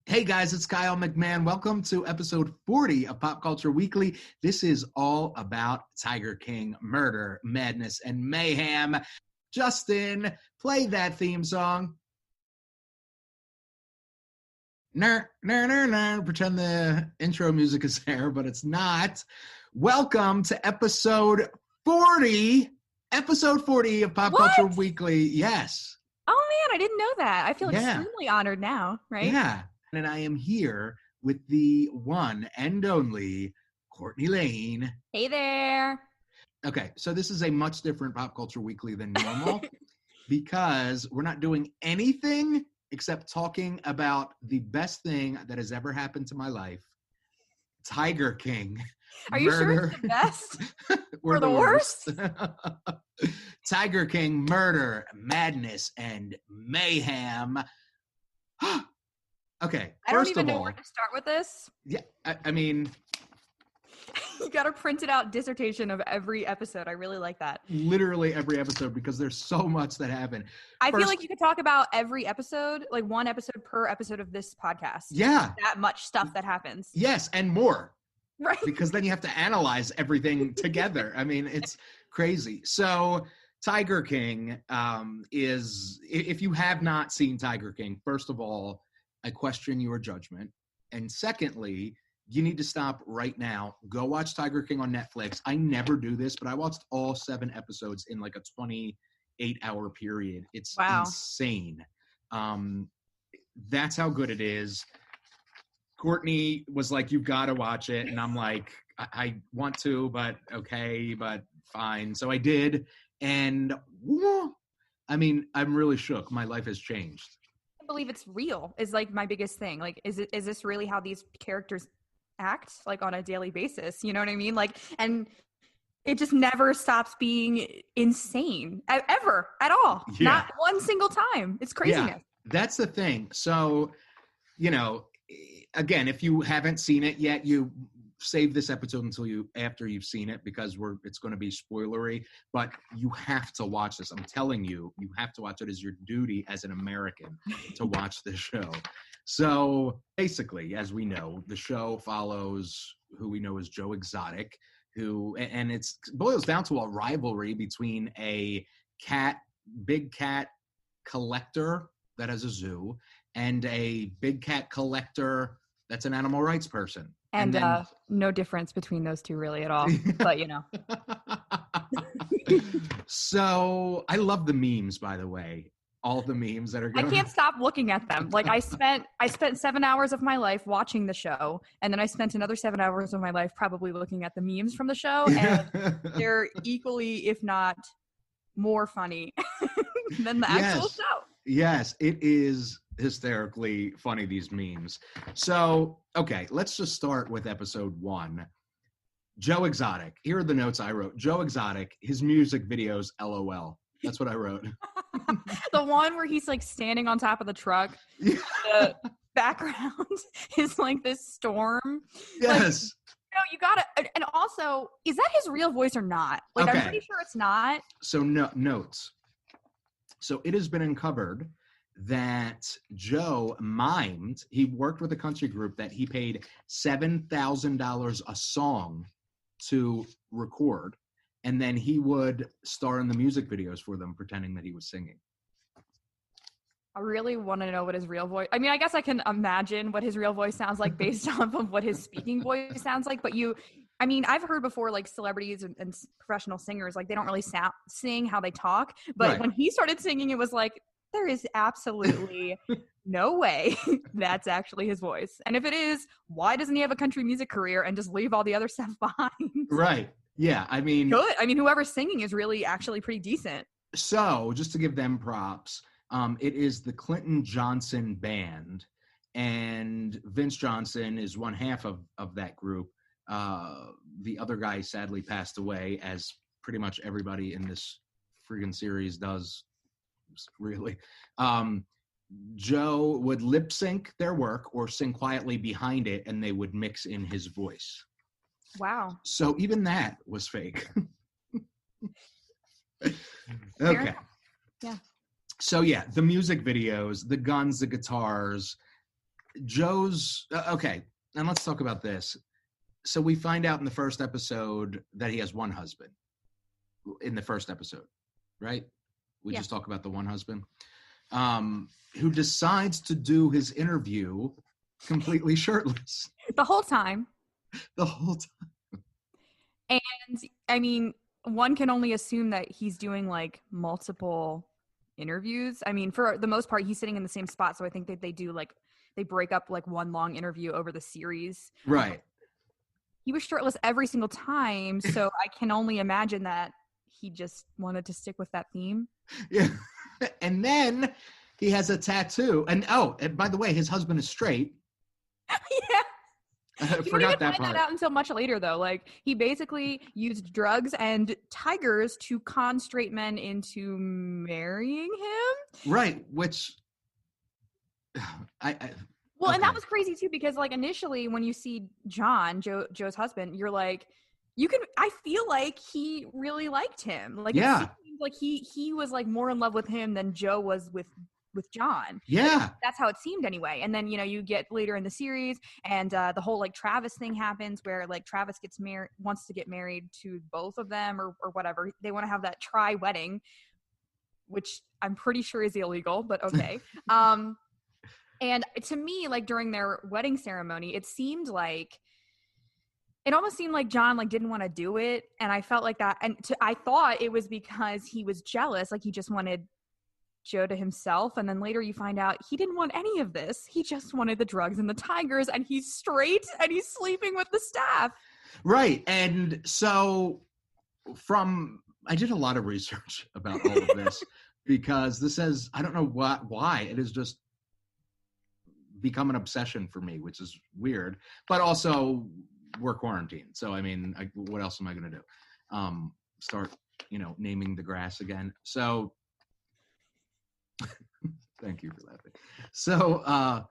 Hey guys, it's Kyle McMahon. Welcome to episode 40 of Pop Culture Weekly. This is all about Tiger King, murder, madness, and mayhem. Justin, play that theme song. Pretend the intro music is there, but it's not. Welcome to episode 40. Episode 40 of Pop Culture Weekly. Yes. Oh man, I didn't know that. I feel extremely honored now, right? Yeah. And I am here with the one and only Courtney Lane. Hey there. Okay, so this is a much different Pop Culture Weekly than normal because we're not doing anything except talking about the best thing that has ever happened to my life, Tiger King. Are you sure it's the best? Or the worst? Tiger King, murder, madness, and mayhem. Okay, I don't even know where to start with this. Yeah, I mean... You got a printed out dissertation of every episode. I really like that. Literally every episode, because there's so much that happened. I feel like you could talk about every episode, like one episode per episode of this podcast. Yeah. That much stuff that happens. Yes, and more. Right. Because then you have to analyze everything together. I mean, it's crazy. So Tiger King is, if you have not seen Tiger King, first of all, I question your judgment. And secondly, you need to stop right now. Go watch Tiger King on Netflix. I never do this, but I watched all 7 episodes in like a 28-hour period. It's insane. That's how good it is. Courtney was like, you've got to watch it. And I'm like, I want to, but okay, but fine. So I did. And I mean, I'm really shook. My life has changed. I believe it's real is like my biggest thing. Like, is this really how these characters act like on a daily basis? You know what I mean? Like, and it just never stops being insane ever at all. Yeah. Not one single time. It's craziness. Yeah, that's the thing. So, you know, again, if you haven't seen it yet, you save this episode until after you've seen it, because it's going to be spoilery, but you have to watch this. I'm telling you, you have to watch it. As your duty as an American to watch this show. So basically, as we know, the show follows who we know as Joe Exotic, and it boils down to a rivalry between a big cat collector that has a zoo and a big cat collector that's an animal rights person. And then, no difference between those two really at all, but you know. So I love the memes, by the way. All the memes that are going. I can't stop looking at them. Like I spent 7 hours of my life watching the show, and then I spent another 7 hours of my life probably looking at the memes from the show, and they're equally, if not more funny than the actual show. Yes, it is hysterically funny, these memes. So, okay, let's just start with episode 1. Joe Exotic. Here are the notes I wrote. Joe Exotic, his music videos, LOL. That's what I wrote. The one where he's like standing on top of the truck. The background is like this storm. Yes. Like, you gotta, and also, is that his real voice or not? Like, okay. I'm pretty sure it's not. So notes. So it has been uncovered that Joe mimed. He worked with a country group that he paid $7,000 a song to record, and then he would star in the music videos for them, pretending that he was singing. I really want to know what his real voice... I mean, I guess I can imagine what his real voice sounds like based off of what his speaking voice sounds like, but I mean, I've heard before, like, celebrities and professional singers, like, they don't really sing how they talk, but when he started singing, it was like, there is absolutely no way that's actually his voice. And if it is, why doesn't he have a country music career and just leave all the other stuff behind? Right. Yeah, I mean... Good. I mean, whoever's singing is really actually pretty decent. So, just to give them props, it is the Clinton Johnson Band, and Vince Johnson is one half of that group. The other guy sadly passed away, as pretty much everybody in this friggin' series does, really. Joe would lip sync their work or sing quietly behind it, and they would mix in his voice. Wow. So even that was fake. Okay. Yeah. So yeah, the music videos, the guns, the guitars, Joe's okay, and let's talk about this. So we find out in the first episode that he has one husband. In the first episode, right? We just talk about the one husband, who decides to do his interview completely shirtless The whole time. the whole time. And I mean, one can only assume that he's doing like multiple interviews. I mean, for the most part, he's sitting in the same spot. So I think that they break up like one long interview over the series. Right. He was shirtless every single time. So I can only imagine that he just wanted to stick with that theme. Yeah. And then he has a tattoo. And by the way, his husband is straight. Yeah. I You forgot that find part. that out until much later, though. Like, he basically used drugs and tigers to con straight men into marrying him. Right, which Well, and that was crazy too, because like initially when you see John, Joe's husband, you're like, I feel like he really liked him. Like, yeah, it seemed like he was like more in love with him than Joe was with John. Yeah. That's how it seemed anyway. And then, you get later in the series and the whole like Travis thing happens where like Travis wants to get married to both of them or whatever. They want to have that wedding, which I'm pretty sure is illegal, but okay. And to me, like during their wedding ceremony, it almost seemed like John like didn't want to do it. And I felt like that. And I thought it was because he was jealous. Like he just wanted Joe to himself. And then later you find out he didn't want any of this. He just wanted the drugs and the tigers, and he's straight and he's sleeping with the staff. Right. And so I did a lot of research about all of this because this has, I don't know why it has just become an obsession for me, which is weird, but also we're quarantined. So, I mean, what else am I going to do? Start, naming the grass again. So thank you for laughing. So,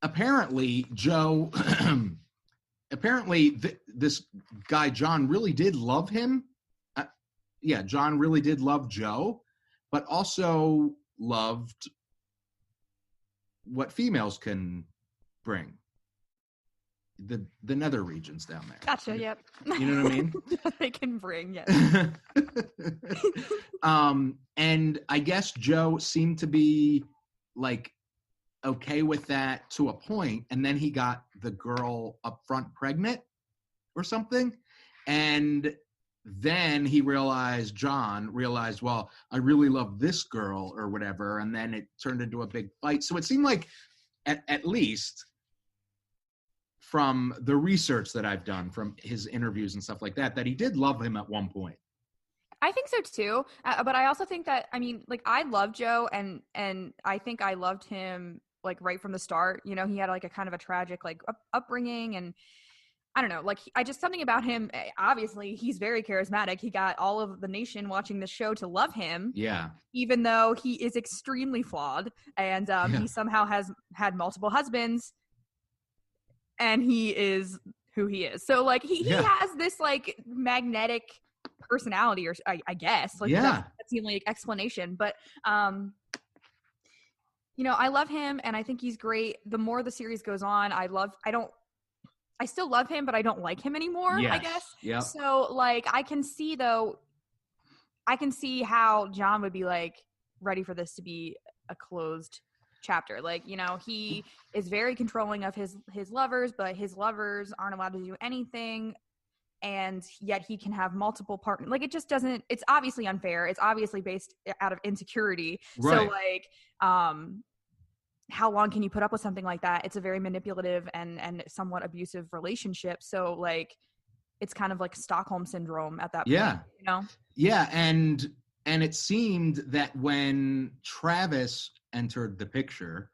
apparently Joe, this guy, John, really did love him. John really did love Joe, but also loved what females can bring. The nether regions down there. Gotcha. Yep. You know what I mean? They can bring, yes. And I guess Joe seemed to be like okay with that to a point, and then he got the girl up front pregnant or something, and then John realized, well, I really love this girl or whatever, and then it turned into a big fight. So it seemed like, at least from the research that I've done from his interviews and stuff like that he did love him at one point. I think so too. But I also think that, I mean, like I love Joe and I think I loved him like right from the start. He had like a kind of a tragic like upbringing, and I don't know, like something about him. Obviously he's very charismatic. He got all of the nation watching the show to love him. Yeah. Even though he is extremely flawed and he somehow has had multiple husbands and he is who he is. So like he has this like magnetic personality, or I guess like that's the only explanation. But I love him and I think he's great. The more the series goes on, I still love him, but I don't like him anymore, I guess. Yeah. So like I can see how John would be like ready for this to be a closed chapter. Like, he is very controlling of his lovers, but his lovers aren't allowed to do anything. And yet he can have multiple partners. Like, it just doesn't, it's obviously unfair. It's obviously based out of insecurity. Right. So like, how long can you put up with something like that? It's a very manipulative and somewhat abusive relationship. So like, it's kind of like Stockholm syndrome at that point, Yeah. And it seemed that when Travis entered the picture,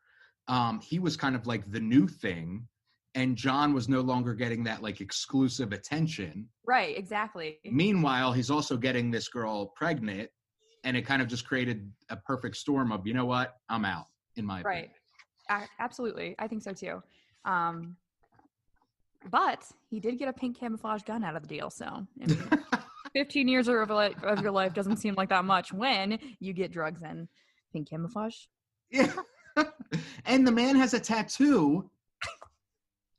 he was kind of like the new thing, and John was no longer getting that like exclusive attention. Right, exactly. Meanwhile, he's also getting this girl pregnant, and it kind of just created a perfect storm of, you know what, I'm out, in my opinion. Absolutely. I think so too. But he did get a pink camouflage gun out of the deal, so 15 years of your life doesn't seem like that much when you get drugs and pink camouflage. Yeah. And the man has a tattoo.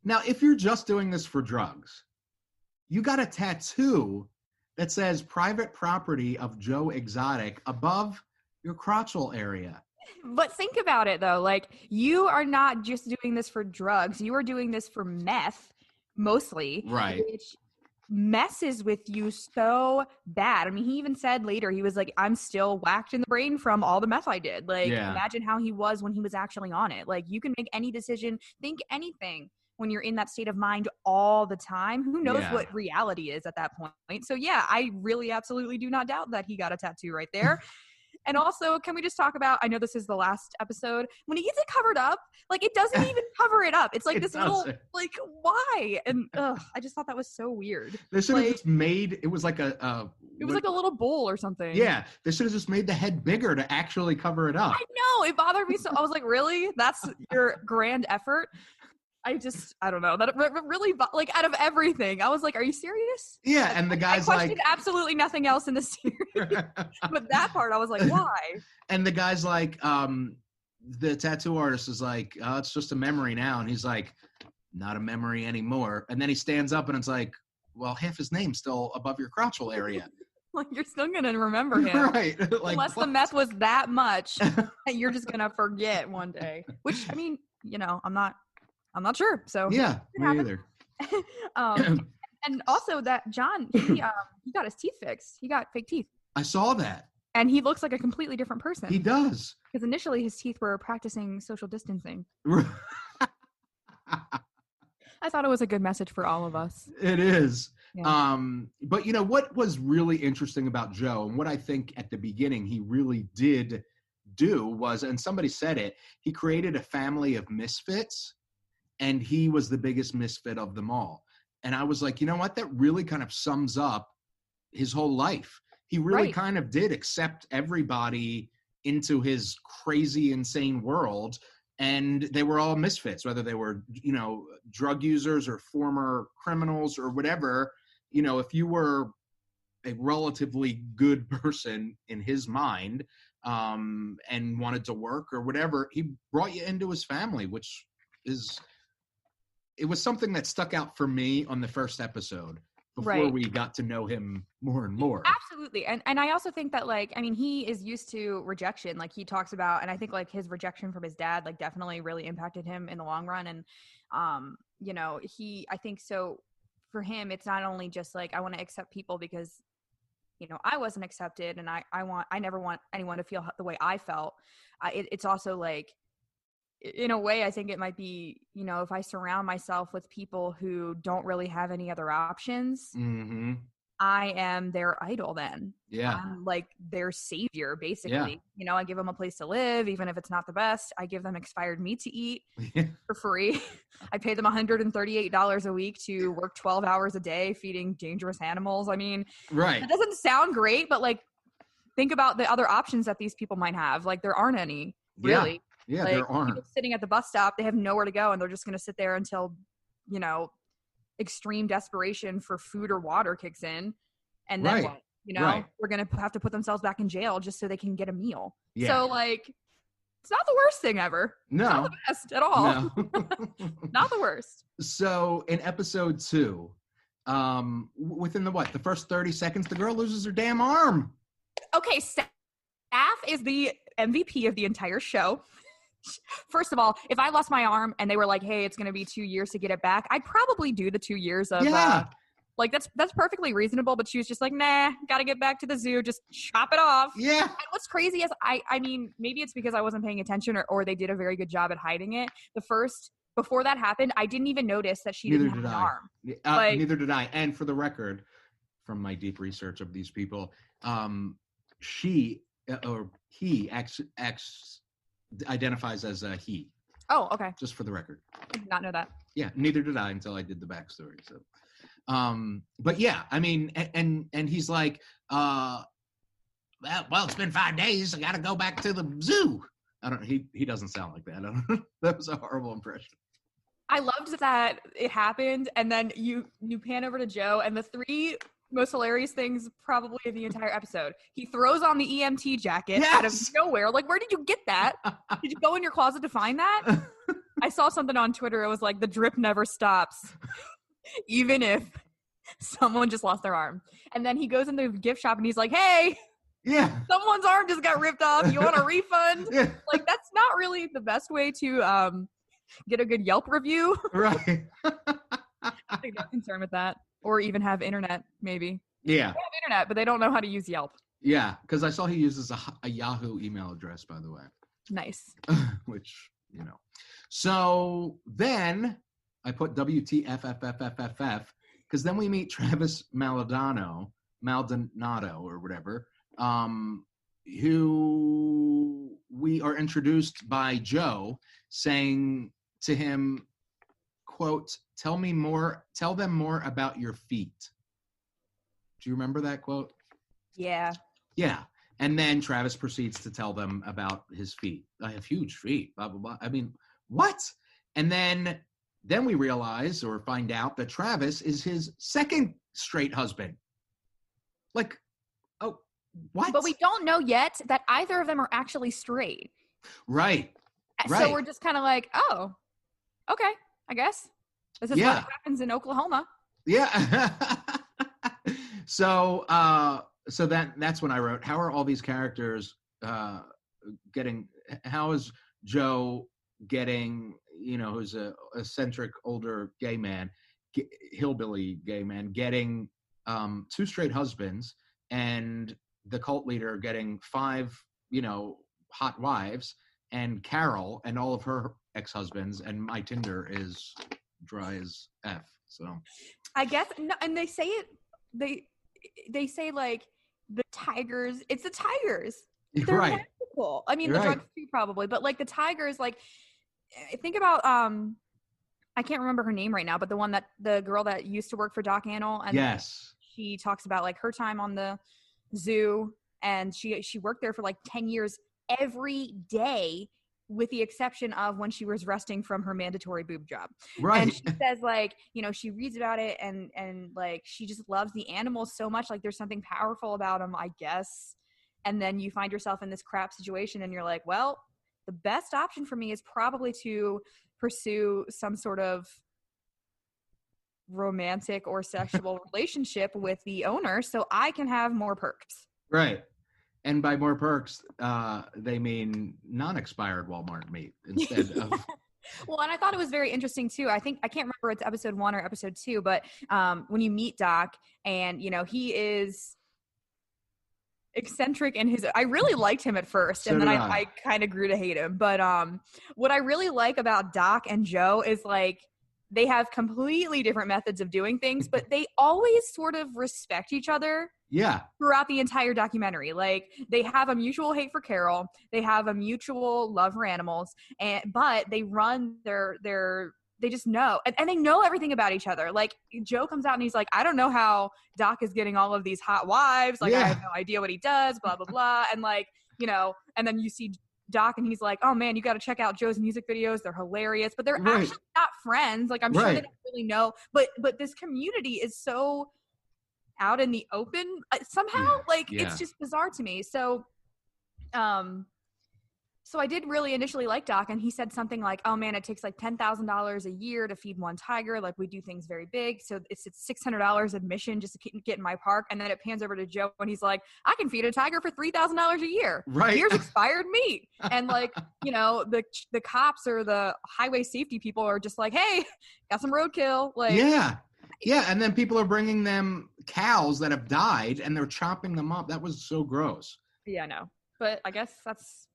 Now, if you're just doing this for drugs, you got a tattoo that says private property of Joe Exotic above your crotchal area. But think about it, though. Like, you are not just doing this for drugs. You are doing this for meth, mostly. Right. Which messes with you so bad. I mean, he even said later, he was like, I'm still whacked in the brain from all the meth I did. Like, imagine how he was when he was actually on it. Like, you can make any decision, think anything when you're in that state of mind all the time. Who knows what reality is at that point? So, yeah, I really absolutely do not doubt that he got a tattoo right there. And also, can we just talk about, I know this is the last episode, when he gets it covered up, like, it doesn't even cover it up. It's like this little, like, why? And I just thought that was so weird. They should have just made, it was like a little bowl or something. Yeah, they should have just made the head bigger to actually cover it up. I know, it bothered me so. I was like, really? That's your grand effort? I don't know. That really, like, out of everything, I was like, are you serious? Yeah, like, and the guy's I questioned absolutely nothing else in the series. But that part, I was like, why? And the guy's like, the tattoo artist is like, oh, it's just a memory now. And he's like, not a memory anymore. And then he stands up and it's like, well, half his name's still above your crotchal area. Like, you're still going to remember him. Right. Like, unless the meth was that much that you're just going to forget one day. Which, I mean, I'm not sure. So yeah, me either. And also that John, he got his teeth fixed. He got fake teeth. I saw that. And he looks like a completely different person. He does. Because initially his teeth were practicing social distancing. I thought it was a good message for all of us. It is. Yeah. But what was really interesting about Joe, and what I think at the beginning he really did do was, and somebody said it, he created a family of misfits. And he was the biggest misfit of them all. And I was like, you know what? That really kind of sums up his whole life. He really kind of did accept everybody into his crazy, insane world. And they were all misfits, whether they were, drug users or former criminals or whatever. If you were a relatively good person in his mind and wanted to work or whatever, he brought you into his family, which is... It was something that stuck out for me on the first episode before we got to know him more and more. Absolutely. And I also think that, like, I mean, he is used to rejection. Like, he talks about, and I think, like, his rejection from his dad, like, definitely really impacted him in the long run. And, I think so for him, it's not only just like, I want to accept people because, I wasn't accepted and I never want anyone to feel the way I felt. It's also like, in a way, I think it might be, if I surround myself with people who don't really have any other options, I am their idol then. Yeah. I'm like their savior, basically. Yeah. I give them a place to live, even if it's not the best. I give them expired meat to eat for free. I pay them $138 a week to work 12 hours a day feeding dangerous animals. I mean, it doesn't sound great, but, like, think about the other options that these people might have. Like, there aren't any, really. Yeah. Yeah, like, there aren't. People sitting at the bus stop, they have nowhere to go, and they're just going to sit there until, extreme desperation for food or water kicks in. And then what? We're going to have to put themselves back in jail just so they can get a meal. Yeah. So, like, it's not the worst thing ever. No. It's not the best at all. No. Not the worst. So, in episode 2, within the first 30 seconds, the girl loses her damn arm. Okay, Staff is the MVP of the entire show. First of all, if I lost my arm and they were like, hey, it's going to be 2 years to get it back, I'd probably do the 2 years of, like, that's perfectly reasonable. But she was just like, nah, got to get back to the zoo. Just chop it off. Yeah. And what's crazy is, I mean, maybe it's because I wasn't paying attention or they did a very good job at hiding it. Before that happened, I didn't even notice that she didn't have an arm. Neither did I. And for the record, from my deep research of these people, he identifies as a he. Oh, okay. Just for the record. I did not know that. Yeah, neither did I until I did the backstory. So, but yeah, I mean, and he's like, well, it's been 5 days. I got to go back to the zoo. He doesn't sound like that. That was a horrible impression. I loved that it happened, and then you pan over to Joe, and the three most hilarious things probably in the entire episode. He throws on the EMT jacket out of nowhere. Like, where did you get that? Did you go in your closet to find that? I saw something on Twitter. It was like, the drip never stops, even if someone just lost their arm. And then he goes in the gift shop and he's like, hey, someone's arm just got ripped off. You want a refund? Yeah. Like, that's not really the best way to get a good Yelp review. Right. I think they're concerned with that. Or even have internet, maybe. Yeah. They have internet, but they don't know how to use Yelp. Yeah, because I saw he uses a Yahoo email address, by the way. Nice. Which, you know. So then I put WTFFFFFF, because then we meet Travis Maldonado or whatever, who we are introduced by Joe saying to him, quote, tell them more about your feet. Do you remember that quote? Yeah. Yeah. And then Travis proceeds to tell them about his feet. I have huge feet, blah, blah, blah. I mean, what? And then we realize or find out that Travis is his second straight husband. Like, oh, what? But we don't know yet that either of them are actually straight. Right. So we're just kind of like, oh, okay, I guess. This is what happens in Oklahoma. Yeah. So that's when I wrote, how are all these characters how is Joe getting, who's a eccentric older gay man, hillbilly gay man, getting 2 straight husbands, and the cult leader getting 5, hot wives, and Carole and all of her ex-husbands, and my Tinder is dry as F. So I guess, no, and they say it, they say like the tigers, it's the tigers. They're right. Magical. I mean, the drugs too, probably, but like the tigers, like think about, I can't remember her name right now, but the girl that used to work for Doc Annell, and yes, she talks about like her time on the zoo, and she worked there for like 10 years every day, with the exception of when she was resting from her mandatory boob job. Right. And she says like, she reads about it and like she just loves the animals so much. Like there's something powerful about them, I guess. And then you find yourself in this crap situation and you're like, well, the best option for me is probably to pursue some sort of romantic or sexual relationship with the owner so I can have more perks. Right. And by more perks, they mean non-expired Walmart meat instead of. Well, and I thought it was very interesting too. I can't remember it's episode 1 or episode 2, but when you meet Doc, and he is eccentric in his. I really liked him at first, and then I kind of grew to hate him. But what I really like about Doc and Joe is like they have completely different methods of doing things, but they always sort of respect each other. Yeah. Throughout the entire documentary. Like they have a mutual hate for Carole. They have a mutual love for animals, but they run they just know. And they know everything about each other. Like Joe comes out and he's like, I don't know how Doc is getting all of these hot wives. Like I have no idea what he does, blah, blah, blah. And like, and then you see Doc and he's like, oh man, you got to check out Joe's music videos. They're hilarious, but they're actually not friends. Like I'm sure they don't really know, but this community is so out in the open somehow. It's just bizarre to me. So I did really initially like Doc, and he said something like, oh man, it takes like $10,000 a year to feed one tiger. Like we do things very big. So it's $600 admission just to get in my park. And then it pans over to Joe and he's like, I can feed a tiger for $3,000 a year. Right. Here's expired meat. And like, the cops or the highway safety people are just like, hey, got some roadkill. Like, yeah. And then people are bringing them cows that have died and they're chopping them up. That was so gross. Yeah, I know. But I guess that's,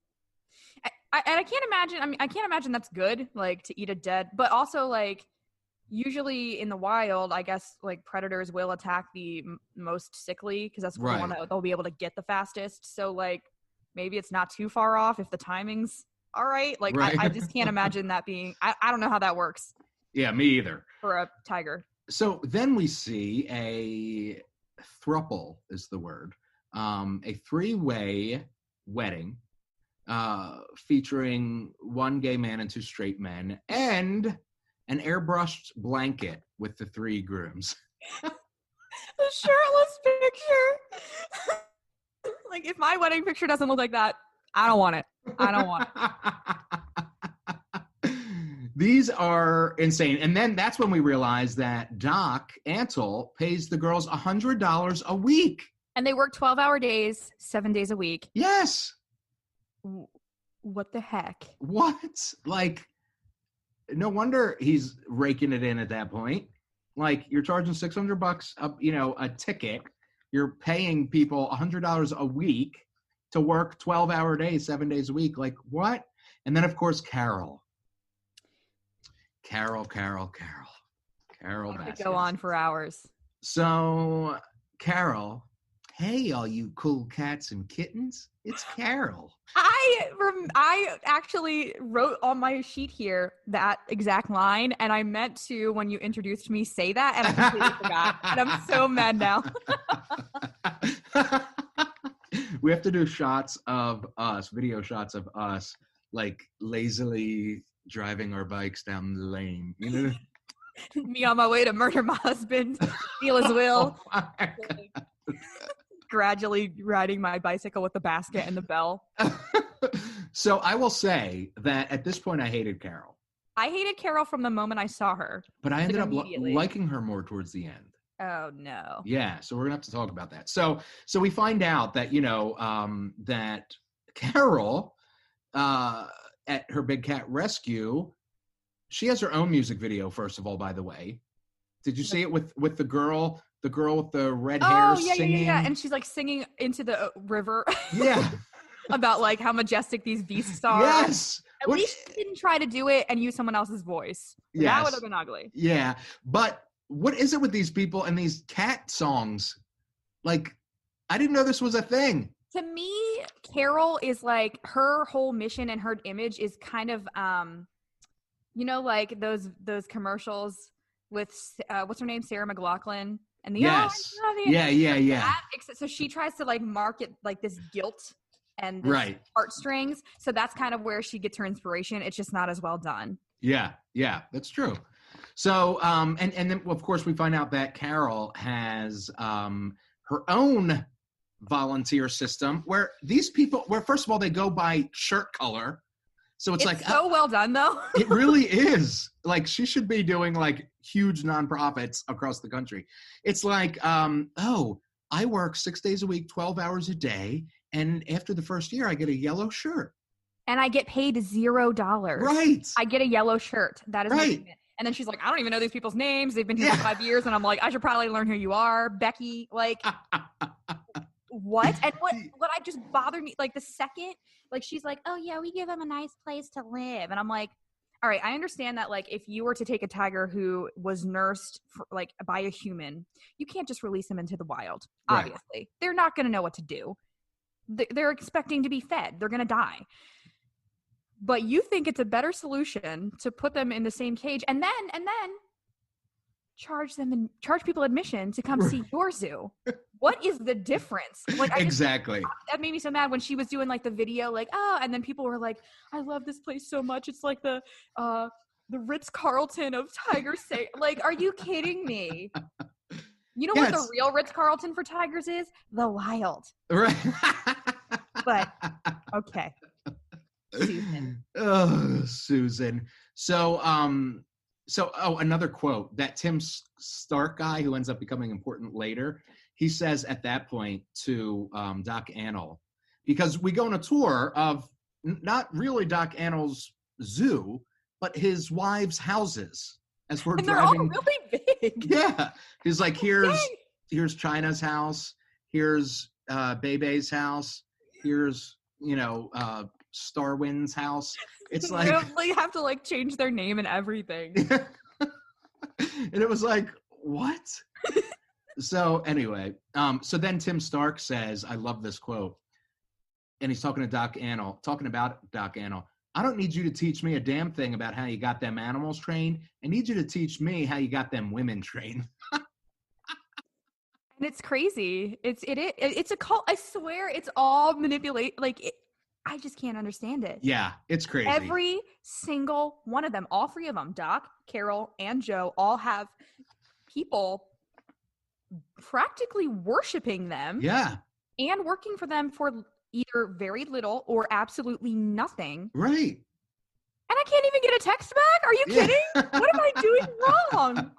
I can't imagine. I mean, I can't imagine that's good, like to eat a dead. But also, like, usually in the wild, I guess like predators will attack the most sickly because that's the one that they'll be able to get the fastest. So like, maybe it's not too far off if the timing's all right. Like, I just can't imagine that being. I don't know how that works. Yeah, me either. For a tiger. So then we see a throuple is the word, a 3-way wedding. Featuring 1 gay man and 2 straight men, and an airbrushed blanket with the 3 grooms. The shirtless picture. Like, if my wedding picture doesn't look like that, I don't want it. I don't want it. These are insane. And then that's when we realized that Doc Antle pays the girls $100 a week. And they work 12-hour days, 7 days a week. Yes. What the heck? What? Like, no wonder he's raking it in at that point. Like, you're charging $600 a ticket. You're paying people $100 a week to work 12-hour days, 7 days a week. Like, what? And then, of course, Carole Baskins. Go on for hours. So, Carole, hey, all you cool cats and kittens, it's Carole. I actually wrote on my sheet here that exact line, and I meant to, when you introduced me, say that, and I completely forgot. And I'm so mad now. We have to do shots of us, video shots of us, like lazily driving our bikes down the lane. You know? Me on my way to murder my husband, steal his will. Oh, gradually riding my bicycle with the basket and the bell. So I will say that at this point, I hated Carole. I hated Carole from the moment I saw her. But I ended up liking her more towards the end. Oh, no. Yeah, so we're going to have to talk about that. So we find out that, that Carole, at her Big Cat Rescue, she has her own music video, first of all, by the way. Did you see it with the girl with the red hair singing? Yeah. And she's like singing into the river. Yeah. About like how majestic these beasts are. Yes. At least she didn't try to do it and use someone else's voice. Yes. That would have been ugly. Yeah. But what is it with these people and these cat songs? Like, I didn't know this was a thing. To me, Carole is like, her whole mission and her image is kind of, like those commercials with what's her name, Sarah McLachlan, and the yes, yeah. So she tries to like market like this guilt and this right heartstrings. So that's kind of where she gets her inspiration. It's just not as well done. Yeah, that's true. So, and then of course we find out that Carole has her own volunteer system where these people, first of all, they go by shirt color. So it's like so well done though. It really is. Like, she should be doing like huge nonprofits across the country. It's like, I work 6 days a week, 12 hours a day. And after the first year, I get a yellow shirt. And I get paid $0. Right. I get a yellow shirt. That is right. And then she's like, I don't even know these people's names. They've been here for 5 years. And I'm like, I should probably learn who you are, Becky. Like, what? And what I just bothered me, like the second, like she's like, oh yeah, we give them a nice place to live. And I'm like, all right, I understand that, like, if you were to take a tiger who was nursed by a human, you can't just release them into the wild. Right. Obviously. They're not going to know what to do. They're expecting to be fed. They're going to die. But you think it's a better solution to put them in the same cage and then charge people admission to come see your zoo. What is the difference? Like, exactly. That made me so mad when she was doing like the video, like, oh, and then people were like, I love this place so much. It's like the Ritz-Carlton of Tiger Say. Like, are you kidding me? You know what the real Ritz-Carlton for tigers is? The wild. Right. But okay. Susan. Oh, Susan. So another quote, that Tim Stark guy who ends up becoming important later, he says at that point to Doc Antle, because we go on a tour of not really Doc Antle's zoo, but his wife's houses as we're and driving. They're all really big. Yeah. He's like, here's China's house, here's Bebe's house, here's, Starwind's house. It's like they have to like change their name and everything. And it was like, what? So anyway, so then Tim Stark says, I love this quote. And he's talking about Doc Antle. I don't need you to teach me a damn thing about how you got them animals trained. I need you to teach me how you got them women trained. And it's crazy. It's a cult. I swear it's all manipulate. I just can't understand it. Yeah, it's crazy. Every single one of them, all three of them, Doc, Carole, and Joe, all have people practically worshiping them. Yeah. And working for them for either very little or absolutely nothing. Right. And I can't even get a text back? Are you kidding? What am I doing wrong?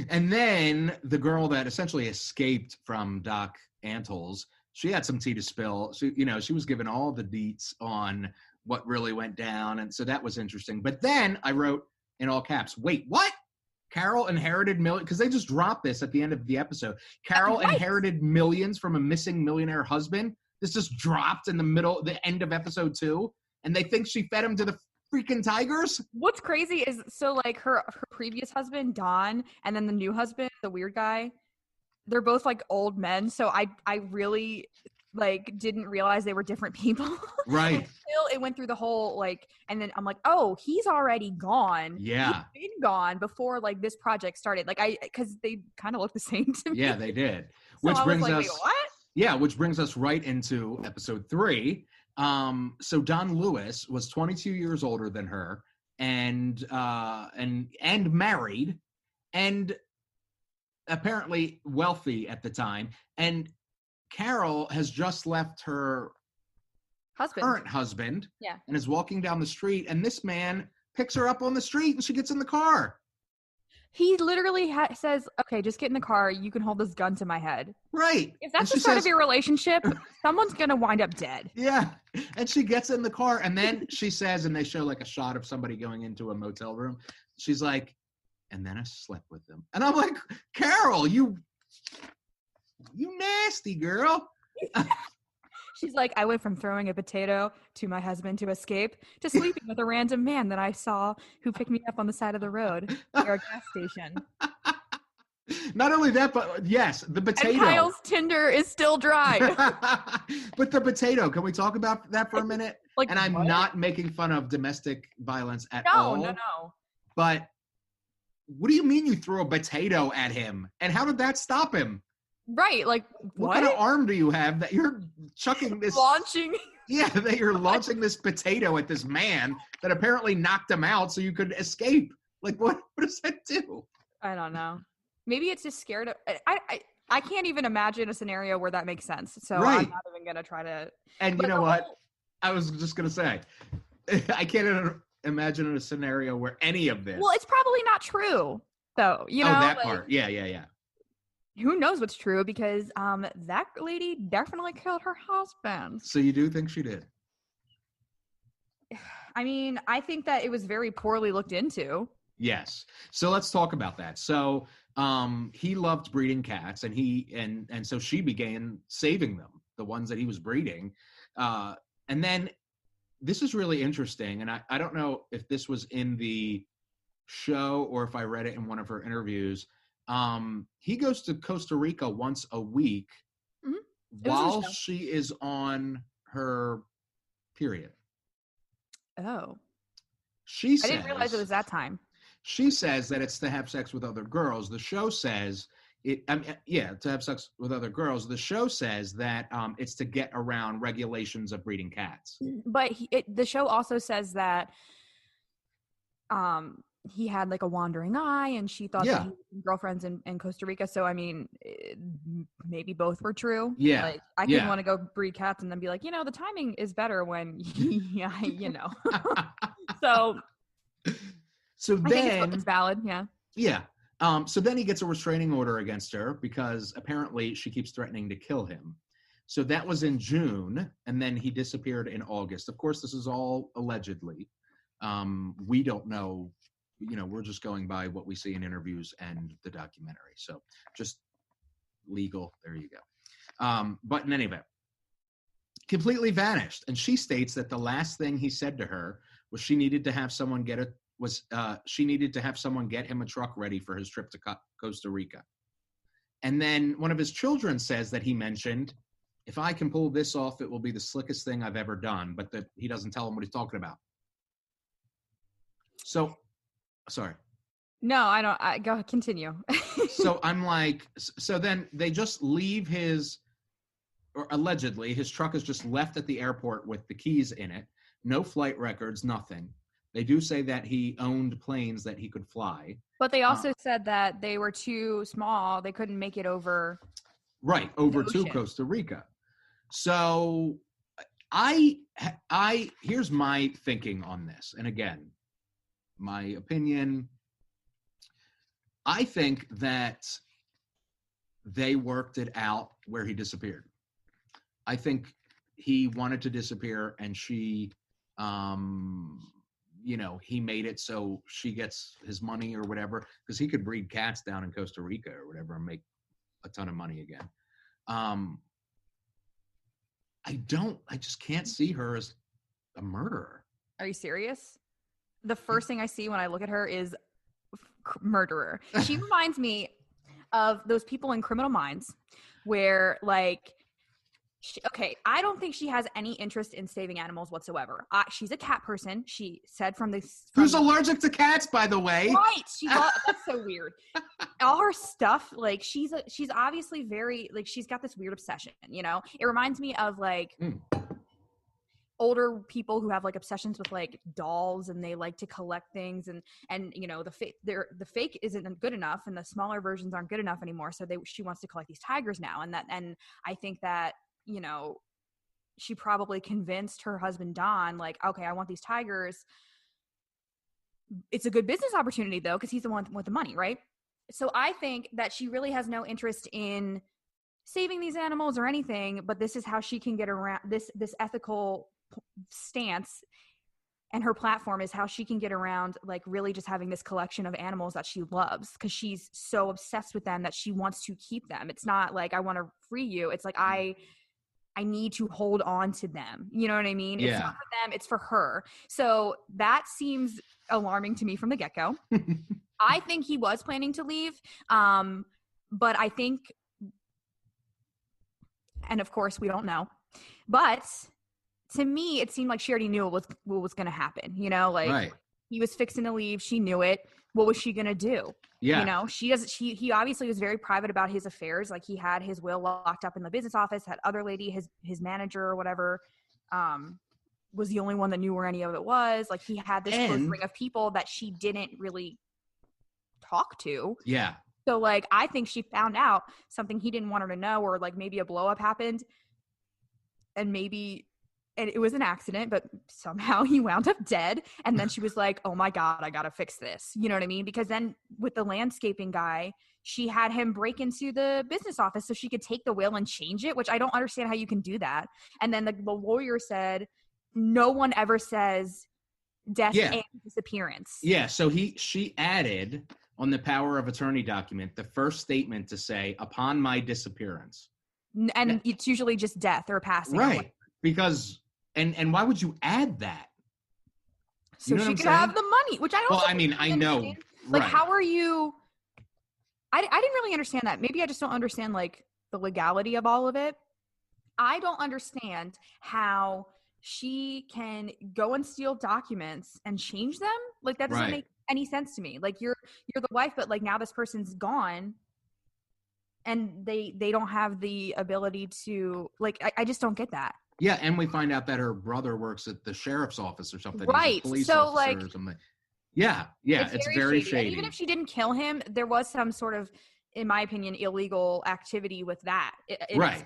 And then the girl that essentially escaped from Doc Antle's, she had some tea to spill. She, she was given all the deets on what really went down. And so that was interesting. But then I wrote in all caps, wait, what? Carole inherited millions, because they just dropped this at the end of the episode. Carole inherited millions from a missing millionaire husband. This just dropped in the end of episode 2. And they think she fed him to the freaking tigers? What's crazy is, so like her previous husband, Don, and then the new husband, the weird guy, they're both like old men. So I really like didn't realize they were different people. Right. Until it went through the whole like, and then I'm like, oh, he's already gone. Yeah. He's been gone before like this project started. Like because they kind of look the same to me. Yeah, they did. So Which I brings was like, us, wait, what? Yeah, which brings us right into episode 3. So Don Lewis was 22 years older than her, and married, and apparently wealthy at the time. And Carole has just left her current husband, and is walking down the street, and this man picks her up on the street, and she gets in the car. He literally says, okay, just get in the car. You can hold this gun to my head. Right. If that's the start of your relationship, someone's going to wind up dead. Yeah. And she gets in the car, and then she says, and they show like a shot of somebody going into a motel room. She's like, and then I slept with them. And I'm like, Carole, you nasty girl. She's like, I went from throwing a potato to my husband to escape to sleeping with a random man that I saw who picked me up on the side of the road near a gas station. Not only that, but yes, the potato. And Kyle's Tinder is still dry. But the potato, can we talk about that for a minute? Like, and I'm not making fun of domestic violence at all. No. But what do you mean you threw a potato at him? And how did that stop him? Right, like what kind of arm do you have that you're chucking this launching? Yeah, that you're launching this potato at this man that apparently knocked him out so you could escape. Like what does that do? I don't know. Maybe it's just scared of I can't even imagine a scenario where that makes sense. So right. I'm not even gonna try to. And you know what? I was just gonna say, I can't imagine a scenario where any of this. Well, it's probably not true, though. You know, that part. Yeah. Who knows what's true, because that lady definitely killed her husband. So you do think she did? I mean, I think that it was very poorly looked into. Yes. So let's talk about that. So he loved breeding cats, and and so she began saving them, the ones that he was breeding. And then this is really interesting, and I don't know if this was in the show or if I read it in one of her interviews. He goes to Costa Rica once a week while she is on her period. Oh. I didn't realize it was that time. She says that it's to have sex with other girls. The show says to have sex with other girls. The show says that it's to get around regulations of breeding cats. But the show also says that he had like a wandering eye, and she thought that he had girlfriends in Costa Rica. So I mean, maybe both were true. Yeah, like I couldn't want to go breed cats and then be like, the timing is better when, So then I think it's valid. Yeah. Yeah. So then he gets a restraining order against her because apparently she keeps threatening to kill him. So that was in June, and then he disappeared in August. Of course, this is all allegedly. We don't know. We're just going by what we see in interviews and the documentary. So just legal. There you go. But in any event, completely vanished. And she states that the last thing he said to her was she needed to have someone get him a truck ready for his trip to Costa Rica. And then one of his children says that he mentioned, if I can pull this off, it will be the slickest thing I've ever done. But that he doesn't tell him what he's talking about. So, sorry. No, I don't. Go continue. So I'm like, so then they just leave or allegedly, his truck is just left at the airport with the keys in it. No flight records, nothing. They do say that he owned planes that he could fly. But they also said that they were too small. They couldn't make it over. Right, over to Costa Rica. So here's my thinking on this. And again, my opinion, I think that they worked it out where he disappeared. I think he wanted to disappear, and she, he made it so she gets his money or whatever, because he could breed cats down in Costa Rica or whatever and make a ton of money again. I just can't see her as a murderer. Are you serious? The first thing I see when I look at her is murderer. She reminds me of those people in Criminal Minds where, like, okay, I don't think she has any interest in saving animals whatsoever. She's a cat person. She said who's allergic to cats, by the way. Right. That's so weird. All her stuff, like, she's obviously very, like, she's got this weird obsession, It reminds me of, like, older people who have, like, obsessions with, like, dolls, and they like to collect things, and the fake isn't good enough, and the smaller versions aren't good enough anymore, so she wants to collect these tigers now, and I think that she probably convinced her husband Don, like, okay, I want these tigers. It's a good business opportunity though, because he's the one with the money, right? So I think that she really has no interest in saving these animals or anything, but this is how she can get around this ethical stance, and her platform is how she can get around, like, really just having this collection of animals that she loves, because she's so obsessed with them that she wants to keep them. It's not like, I want to free you. It's like, I need to hold on to them. You know what I mean? Yeah. It's not for them, it's for her. So that seems alarming to me from the get-go. I think he was planning to leave. But I think, and of course we don't know, but to me, it seemed like she already knew what was going to happen. Like, right. He was fixing to leave. She knew it. What was she going to do? Yeah. He obviously was very private about his affairs. Like, he had his will locked up in the business office, had other lady, his manager or whatever, was the only one that knew where any of it was. Like, he had this close ring of people that she didn't really talk to. Yeah. So, like, I think she found out something he didn't want her to know, or, like, maybe a blow up happened, and it was an accident, but somehow he wound up dead. And then she was like, oh my God, I got to fix this. You know what I mean? Because then with the landscaping guy, she had him break into the business office so she could take the will and change it, which I don't understand how you can do that. And then the lawyer said, no one ever says death and disappearance. Yeah. So she added on the power of attorney document, the first statement to say, upon my disappearance. And it's usually just death or passing. Right. Because, and why would you add that? So she could have the money, which I don't. Well, I mean, I know. Like, right. How are you? I didn't really understand that. Maybe I just don't understand, like, the legality of all of it. I don't understand how she can go and steal documents and change them. Like, that doesn't make any sense to me. Like, you're the wife, but, like, now this person's gone, and they don't have the ability to, like, I just don't get that. Yeah, and we find out that her brother works at the sheriff's office or something. Right. He's a police so, officer like, or something. Yeah, it's very shady. And even if she didn't kill him, there was some sort of, in my opinion, illegal activity with that. Right.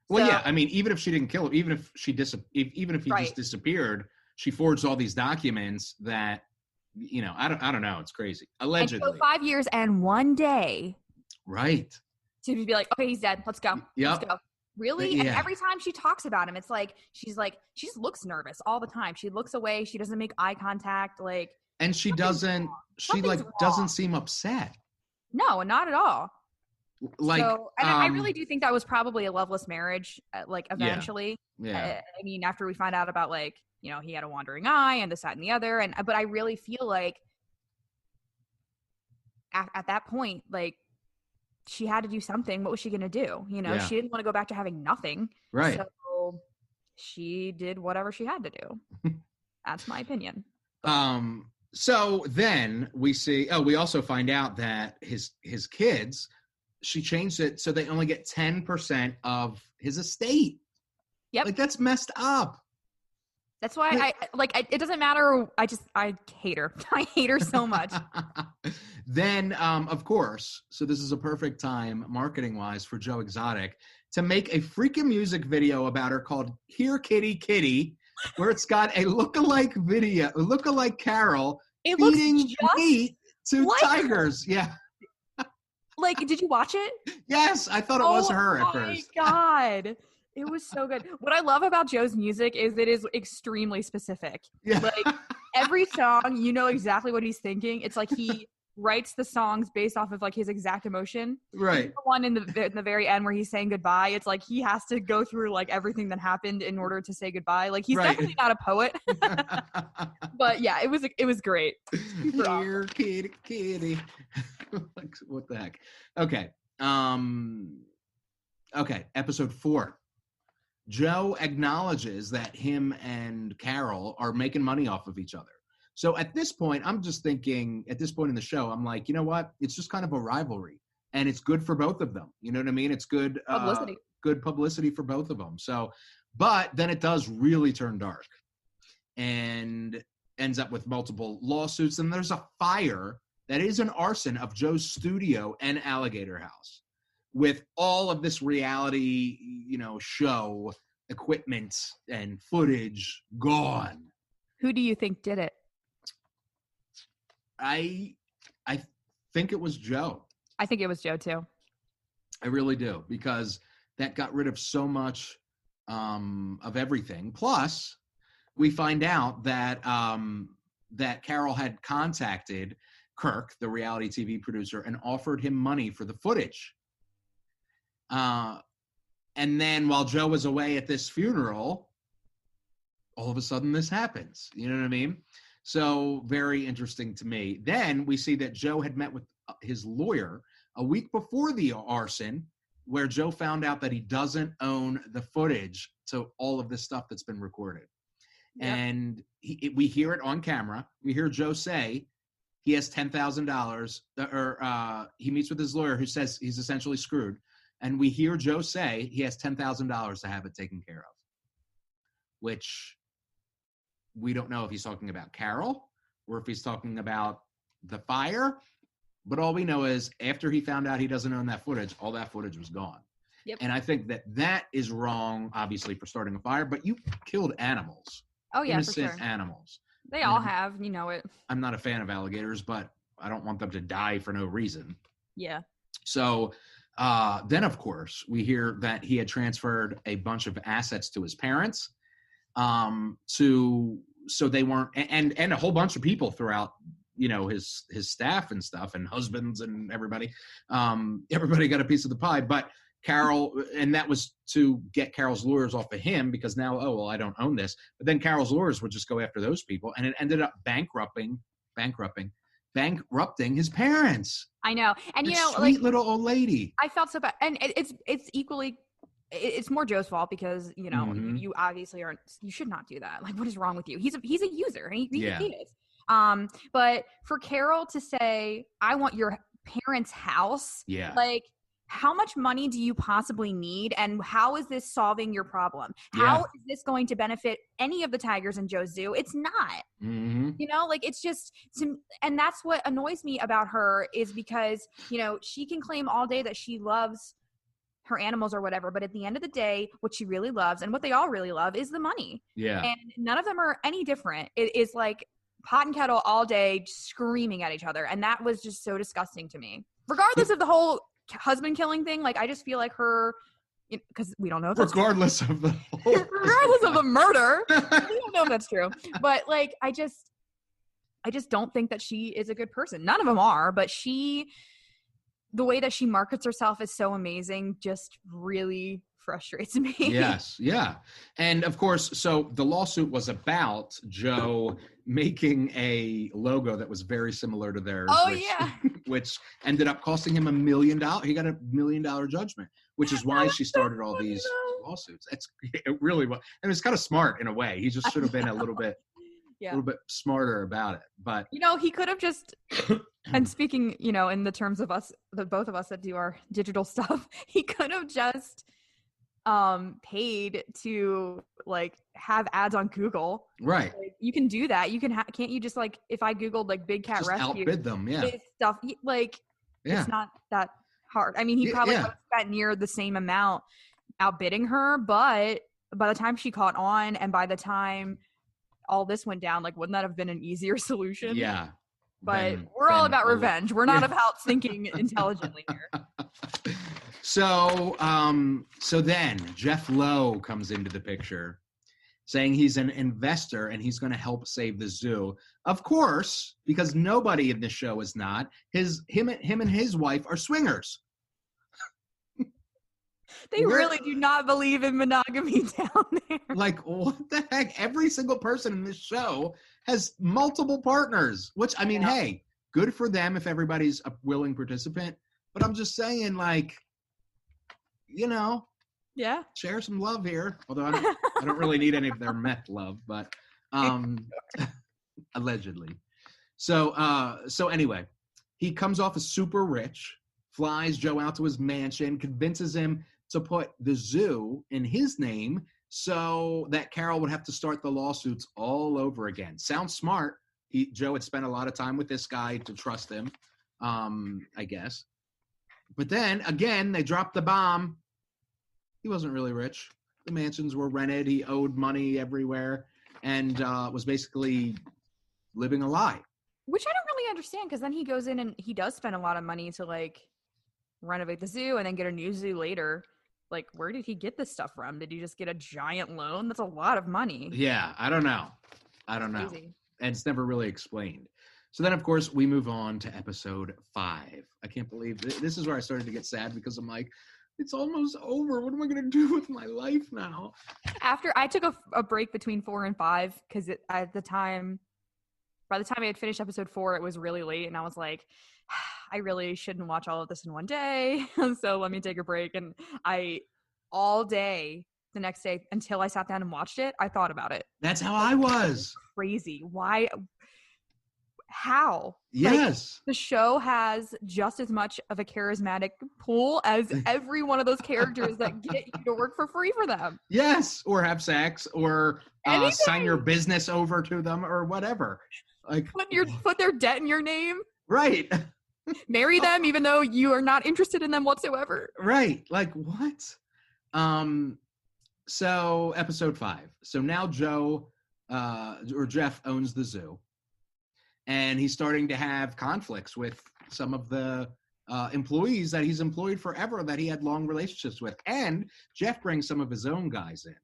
Well, yeah. I mean, even if she didn't kill him, even if he just disappeared, she forged all these documents that, I don't know. It's crazy. Allegedly. And so 5 years and 1 day. Right. To be like, okay, he's dead. Let's go. Yep. Let's go. Really? Yeah. And every time she talks about him, it's like she just looks nervous all the time. She looks away. She doesn't make eye contact. Like, and she doesn't seem upset. No, not at all. Like, so, and I really do think that was probably a loveless marriage. Like, eventually. Yeah. I mean, after we find out about, like, he had a wandering eye and this, that, and the other. But I really feel like at that point, like, she had to do something. What was she going to do? She didn't want to go back to having nothing. Right. So she did whatever she had to do. That's my opinion. So then we also find out that his kids, she changed it so they only get 10% of his estate. Yep. Like, that's messed up. That's why it doesn't matter. I hate her. I hate her so much. Then, of course, so this is a perfect time, marketing-wise, for Joe Exotic to make a freaking music video about her called "Here Kitty Kitty," where it's got a lookalike Carole feeding meat to tigers. Yeah. Like, did you watch it? Yes, I thought it was her at first. Oh my God. It was so good. What I love about Joe's music is it is extremely specific. Yeah. Like, every song, you know exactly what he's thinking. It's like he writes the songs based off of like his exact emotion. Right. The one in the very end where he's saying goodbye, it's like he has to go through like everything that happened in order to say goodbye. Like, he's definitely not a poet. But yeah, it was great. Here, kitty, kitty. Like, what the heck? Okay. Okay, episode 4. Joe acknowledges that him and Carole are making money off of each other. So at this point, I'm just thinking, at this point in the show, I'm like, you know what? It's just kind of a rivalry, and it's good for both of them. You know what I mean? It's good publicity. Good publicity for both of them. So, but then it does really turn dark and ends up with multiple lawsuits. And there's a fire that is an arson of Joe's studio and Alligator House, with all of this reality, show equipment and footage gone. Who do you think did it? I think it was Joe. I think it was Joe too. I really do, because that got rid of so much of everything. Plus, we find out that that Carole had contacted Kirk, the reality TV producer, and offered him money for the footage. And then while Joe was away at this funeral, all of a sudden this happens. You know what I mean? So very interesting to me. Then we see that Joe had met with his lawyer a week before the arson, where Joe found out that he doesn't own the footage to all of this stuff that's been recorded. Yep. And we hear it on camera. We hear Joe say he has $10,000, or he meets with his lawyer who says he's essentially screwed. And we hear Joe say he has $10,000 to have it taken care of, which we don't know if he's talking about Carole or if he's talking about the fire. But all we know is after he found out he doesn't own that footage, all that footage was gone. Yep. And I think that is wrong, obviously, for starting a fire, but you killed animals. Oh, yeah, innocent for sure. Animals. They all have, you know it. I'm not a fan of alligators, but I don't want them to die for no reason. Yeah. So then, of course, we hear that he had transferred a bunch of assets to his parents, so they weren't, and a whole bunch of people throughout, his staff and stuff, and husbands and everybody. Everybody got a piece of the pie, but Carole, and that was to get Carole's lawyers off of him, because now, I don't own this. But then Carole's lawyers would just go after those people, and it ended up bankrupting his parents. I know. And sweet little old lady. I felt so bad. And it's equally, it's more Joe's fault, because, you obviously you should not do that. Like, what is wrong with you? He's a user, and he is. But for Carole to say, I want your parents' house. Yeah. Like, how much money do you possibly need, and how is this solving your problem? How is this going to benefit any of the tigers in Joe's zoo? It's not. Mm-hmm. It's just, and that's what annoys me about her, is because, she can claim all day that she loves her animals or whatever, but at the end of the day, what she really loves, and what they all really love, is the money. Yeah. And none of them are any different. It is like pot and kettle all day screaming at each other, and that was just so disgusting to me. Regardless of the whole husband killing thing, like, I just feel like her, because we don't know if that's regardless true. Of the whole regardless of the murder, we don't know if that's true, but like, I just don't think that she is a good person. None of them are, but the way that she markets herself is so amazing, just really frustrates me. Yes. Yeah. And of course, so the lawsuit was about Joe making a logo that was very similar to theirs. Which ended up costing him $1 million. He got $1 million judgment, which is why she started all these lawsuits. It really was. And it's kind of smart in a way. He just should have been a little bit smarter about it. But he could have just, and speaking, in the terms of us, the both of us that do our digital stuff, he could have just paid to like have ads on Google. Right. Like, you can do that. You can can't you just like, if I Googled like big cat Just rescue, outbid them. Yeah. it's stuff like Yeah. it's not that hard. I mean, he probably would have spent near the same amount outbidding her, but by the time she caught on and by the time all this went down, like, wouldn't that have been an easier solution? Yeah. But we're all about revenge. We're not about thinking intelligently here. So then Jeff Lowe comes into the picture saying he's an investor and he's going to help save the zoo. Of course, because nobody in this show is not. Him and his wife are swingers. They really do not believe in monogamy down there. Like, what the heck? Every single person in this show has multiple partners, which, I mean, hey, good for them if everybody's a willing participant. But I'm just saying, like, you know, share some love here. Although I don't really need any of their meth love, but allegedly. So anyway, he comes off as super rich, flies Joe out to his mansion, convinces him to put the zoo in his name so that Carole would have to start the lawsuits all over again. Sounds smart. Joe had spent a lot of time with this guy to trust him, I guess. But then, again, they dropped the bomb. He wasn't really rich. The mansions were rented. He owed money everywhere and was basically living a lie. Which I don't really understand, because then he goes in and he does spend a lot of money to, like, renovate the zoo and then get a new zoo later. Like, where did he get this stuff from? Did he just get a giant loan? That's a lot of money. Yeah, I don't know. Crazy. And it's never really explained. So then, of course, we move on to episode 5. I can't believe this is where I started to get sad, because I'm like, it's almost over. What am I going to do with my life now? After I took a break between 4 and 5, because by the time I had finished episode 4, it was really late, and I was like, I really shouldn't watch all of this in one day, so let me take a break. And all day the next day, until I sat down and watched it, I thought about it. That's how I was. Crazy. Why? How? Yes. Like, the show has just as much of a charismatic pool as every one of those characters that get you to work for free for them. Yes, or have sex, or sign your business over to them, or whatever. Like, put their debt in your name. Right. Marry them even though you are not interested in them whatsoever. Right. Like, what? So episode 5. So now Joe or Jeff owns the zoo, and he's starting to have conflicts with some of the employees that he's employed forever, that he had long relationships with. And Jeff brings some of his own guys in,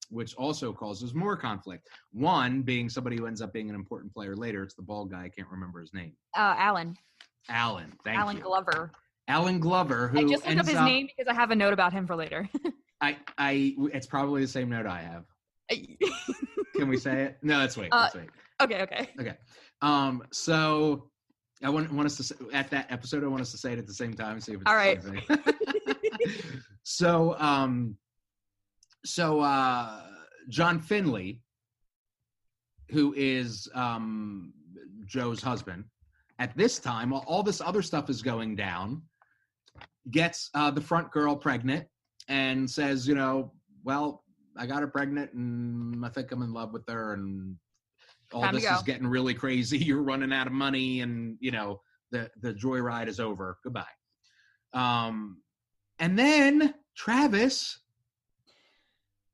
which also causes more conflict. One being somebody who ends up being an important player later. It's the bald guy. I can't remember his name. Alan. Thank you. Alan Glover. Alan Glover, who I just looked up his name because I have a note about him for later. It's probably the same note I have. Can we say it? No, let's wait. Okay. So I want us to say, at that episode, I want us to say it at the same time. See if it's all right. The same thing. So John Finley, who is Joe's husband, at this time, while all this other stuff is going down, gets the front girl pregnant and says, well, I got her pregnant and I think I'm in love with her, and all this is getting really crazy. You're running out of money, and, the joyride is over. Goodbye. And then Travis,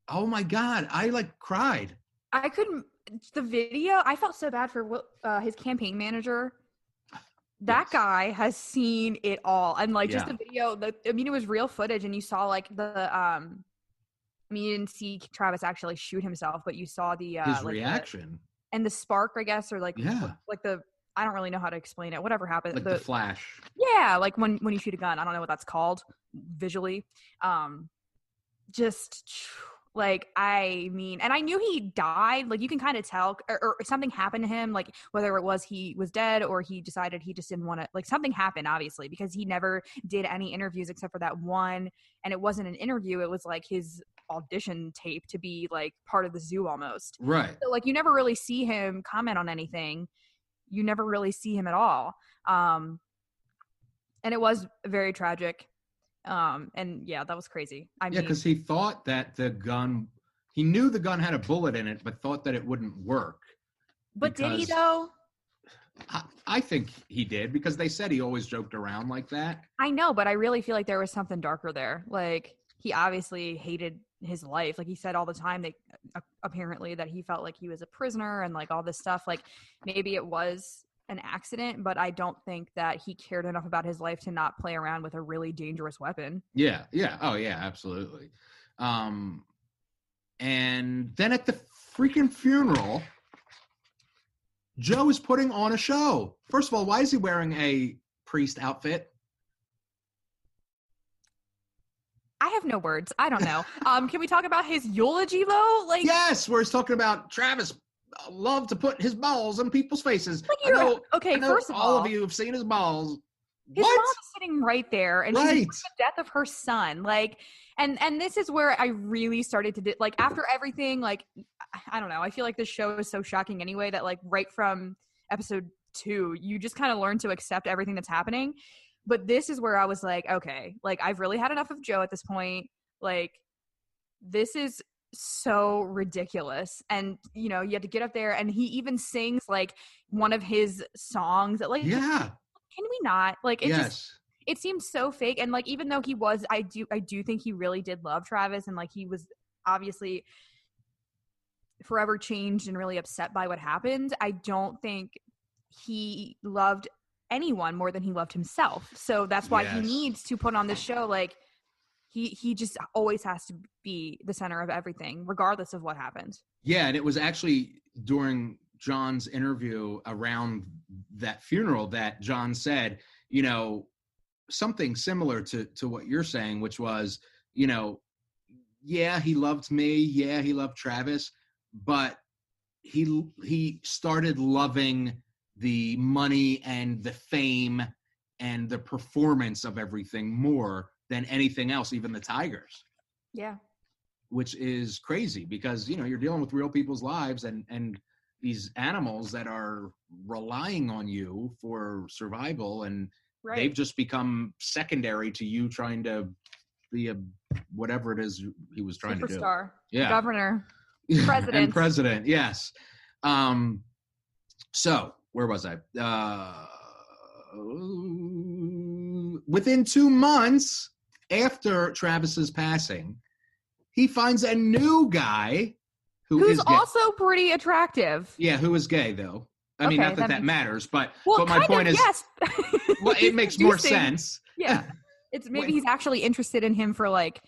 oh my God, I cried. I couldn't, the video, I felt so bad for his campaign manager. That guy has seen it all. And just the video, it was real footage, and you saw you didn't see Travis actually shoot himself, but you saw the his reaction and the spark, I guess, or I don't really know how to explain it. Whatever happened, the flash. Yeah, like when you shoot a gun. I don't know what that's called visually. And I knew he died. Like, you can kind of tell, or something happened to him, like whether it was he was dead or he decided he just didn't want to, like, something happened, obviously, because he never did any interviews except for that one. And it wasn't an interview. It was like his audition tape to be like part of the zoo almost. Right. So you never really see him comment on anything. You never really see him at all. And it was very tragic. And yeah, that was crazy. I Yeah, mean, because he thought that he knew the gun had a bullet in it, but thought that it wouldn't work. but did he Because though? I think he did, because they said he always joked around like that. I know, but I really feel like there was something darker there. Like, he obviously hated his life. Like, he said all the time that apparently that he felt like he was a prisoner and like all this stuff. Like, maybe it was an accident, but I don't think that he cared enough about his life to not play around with a really dangerous weapon. Yeah. Oh yeah, absolutely. And then at the freaking funeral, Joe is putting on a show. First of all, why is he wearing a priest outfit? I have no words. I don't know. Can we talk about his eulogy though? Like, Yes, where he's talking about Travis loved to put his balls in people's faces. Like, okay, first of all of you have seen his balls. His What? mom is sitting right there, and she's the death of her son. Like, and this is where I really started to like, after everything. Like, I don't know. I feel like this show is so shocking anyway that like right from episode 2, you just kind of learn to accept everything that's happening. But this is where I was like, okay, like I've really had enough of Joe at this point. Like, this is so ridiculous. And you know, you had to get up there, and he even sings like one of his songs. Like, yeah. Can we not? Like, it yes. just, it seems so fake. And like, even though he was, I do think he really did love Travis, and like he was obviously forever changed and really upset by what happened. I don't think he loved anyone more than he loved himself. So that's why he needs to put on this show. Like, he just always has to be the center of everything, regardless of what happens. Yeah, and it was actually during John's interview around that funeral that John said, you know, something similar to what you're saying, which was, you know, yeah, he loved me. Yeah, he loved Travis, but he started loving the money and the fame and the performance of everything more than anything else, even the Tigers. Yeah. Which is crazy, because, you know, you're dealing with real people's lives and these animals that are relying on you for survival, and they've just become secondary to you trying to be a whatever it is he was trying to do. Superstar. Yeah. Governor. President. And president, yes. So where was I? Within 2 months after Travis's passing, he finds a new guy who's also pretty attractive. Yeah, who is gay though. I mean, not that matters, but my kind point of, is, yes. Well, it makes more sense. Yeah, it's maybe he's actually interested in him for like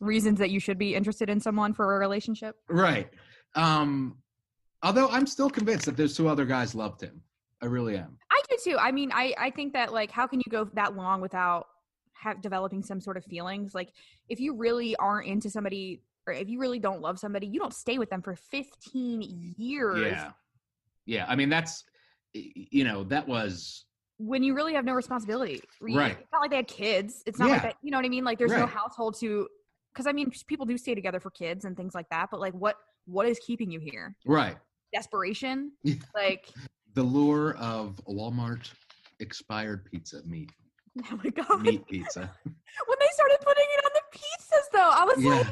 reasons that you should be interested in someone for a relationship. Right. Although I'm still convinced that those 2 other guys loved him. I really am. I do too. I mean, I think that like, how can you go that long without developing some sort of feelings? Like, if you really aren't into somebody, or if you really don't love somebody, you don't stay with them for 15 years. Yeah. I mean, that's, you know, that was when you really have no responsibility. Right. It's not like they had kids. It's not like that. You know what I mean? Like, there's no household to, because I mean, people do stay together for kids and things like that. But like, what is keeping you here? Right. Desperation. Like the lure of Walmart expired pizza meat. Oh my God. Meat pizza. When they started putting it on the pizzas, though, I was like,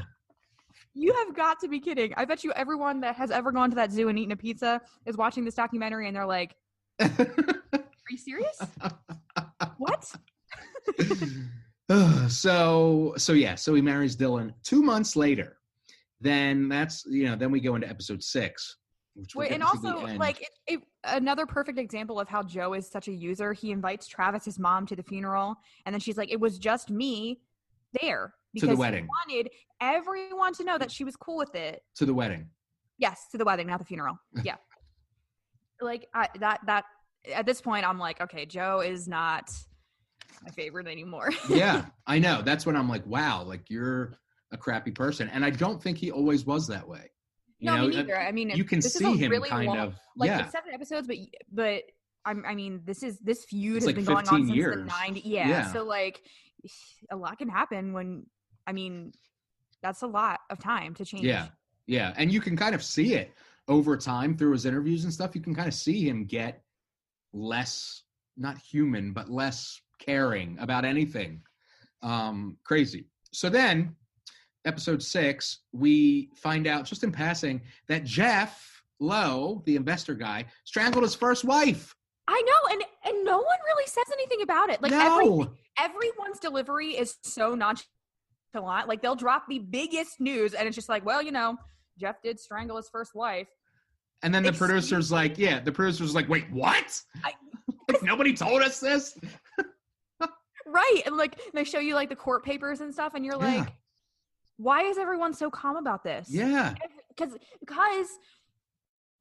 you have got to be kidding. I bet you everyone that has ever gone to that zoo and eaten a pizza is watching this documentary and they're like, are you serious? What? So he marries Dylan 2 months later. Then then we go into episode 6. Wait, and also, like, another perfect example of how Joe is such a user. He invites Travis's mom to the funeral, and then she's like, it was just me there. Because to the wedding. He wanted everyone to know that she was cool with it. To the wedding. Yes, to the wedding, not the funeral. Yeah. Like, that at this point, I'm like, okay, Joe is not my favorite anymore. Yeah, I know. That's when I'm like, wow, like, you're a crappy person. And I don't think he always was that way. You know, me neither. I mean, you can see him really kind of, like, it's 7 episodes, but I mean, this feud has been going on since the 90s. Yeah. So like, a lot can happen when, I mean, that's a lot of time to change. Yeah. And you can kind of see it over time through his interviews and stuff. You can kind of see him get less, not human, but less caring about anything. Crazy. So then, episode 6, we find out just in passing that Jeff Lowe, the investor guy, strangled his first wife. I know, and no one really says anything about it. Like No. everyone's delivery is so nonchalant. Like they'll drop the biggest news, and it's just like, well, Jeff did strangle his first wife. And then the producer's like, wait, what? Like, nobody told us this? Right. And like they show you like the court papers and stuff, and you're like, why is everyone so calm about this? Yeah. Because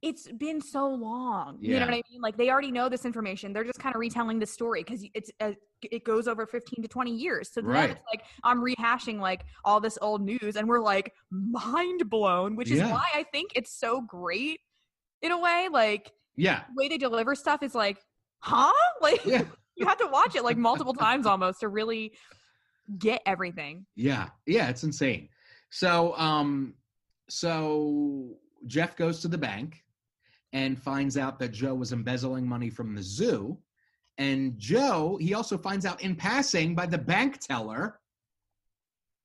it's been so long. Yeah. You know what I mean? Like they already know this information. They're just kind of retelling the story because it goes over 15 to 20 years. So then it's like I'm rehashing like all this old news, and we're like mind blown, which is why I think it's so great in a way. Like the way they deliver stuff is like, huh? Like you have to watch it like multiple times almost to really get everything. Yeah, it's insane. So Jeff goes to the bank and finds out that Joe was embezzling money from the zoo. And Joe, he also finds out in passing by the bank teller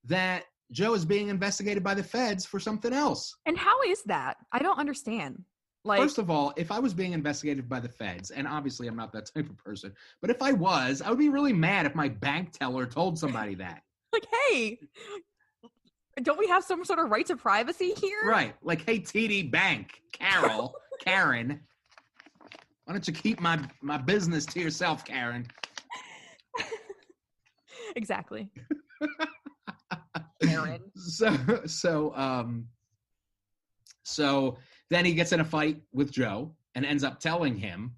that Joe is being investigated by the feds for something else. And how is that? I don't understand. Like, first of all, if I was being investigated by the feds, and obviously I'm not that type of person, but if I was, I would be really mad if my bank teller told somebody that. Like, hey, don't we have some sort of right to privacy here? Right. Like, hey, TD Bank, Karen, why don't you keep my business to yourself, Karen? Exactly. Karen. So then he gets in a fight with Joe and ends up telling him,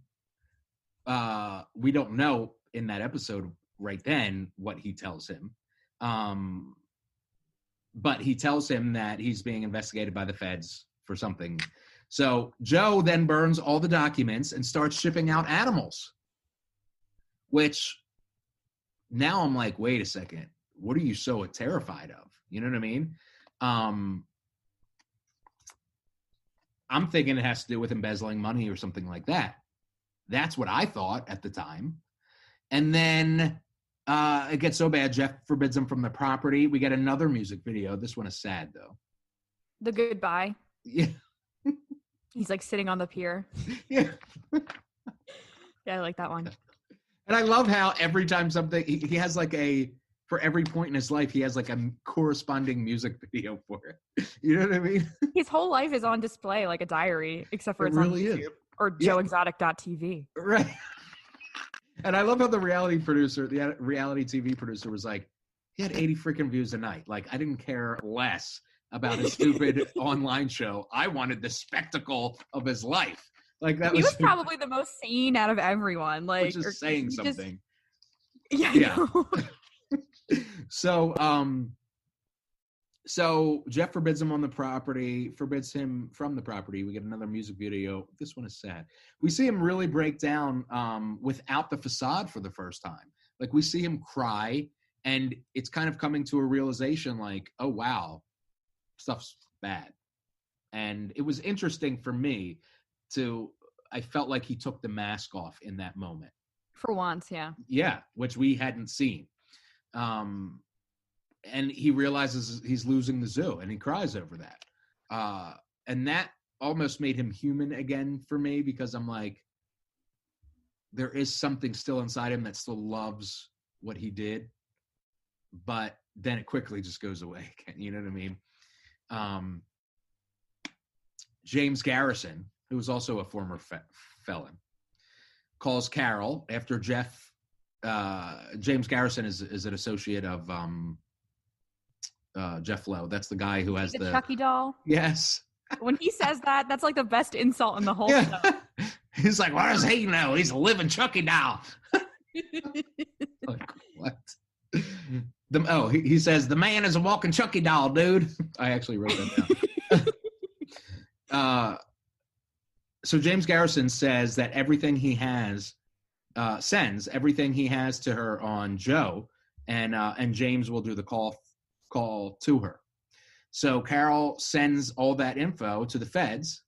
we don't know in that episode right then what he tells him. But he tells him that he's being investigated by the feds for something. So Joe then burns all the documents and starts shipping out animals, which now I'm like, wait a second, what are you so terrified of? You know what I mean? I'm thinking it has to do with embezzling money or something like that. That's what I thought at the time. And then it gets so bad, Jeff forbids him from the property. We get another music video. This one is sad, though. The goodbye. Yeah. He's like sitting on the pier. Yeah. Yeah, I like that one. And I love how every time something, he has like for every point in his life, he has like a corresponding music video for it. You know what I mean? His whole life is on display like a diary, except for it's really on YouTube or joeexotic.tv. Right. And I love how the reality TV producer was like, he had 80 freaking views a night. Like, I didn't care less about his stupid online show. I wanted the spectacle of his life. Like that he was probably the most sane out of everyone. Like, which is saying something. Yeah. So Jeff forbids him from the property. We get another music video. This one is sad. We see him really break down without the facade for the first time. Like we see him cry, and it's kind of coming to a realization like, oh wow, stuff's bad. And it was interesting for me I felt like he took the mask off in that moment. For once, yeah. Yeah, which we hadn't seen. And he realizes he's losing the zoo, and he cries over that. And that almost made him human again for me, because I'm like, there is something still inside him that still loves what he did, but then it quickly just goes away again. You know what I mean? James Garrison, who was also a former felon, calls Carole after Jeff. James Garrison is an associate of Jeff Lowe. That's the guy who has the Chucky doll. Yes. When he says that, that's like the best insult in the whole show. He's like, what does he know? He's a living Chucky doll. Like, what? He says, the man is a walking Chucky doll, dude. I actually wrote that down. So James Garrison says that everything he has, sends everything he has to her on Joe, and James will do the call to her. So Carole sends all that info to the feds,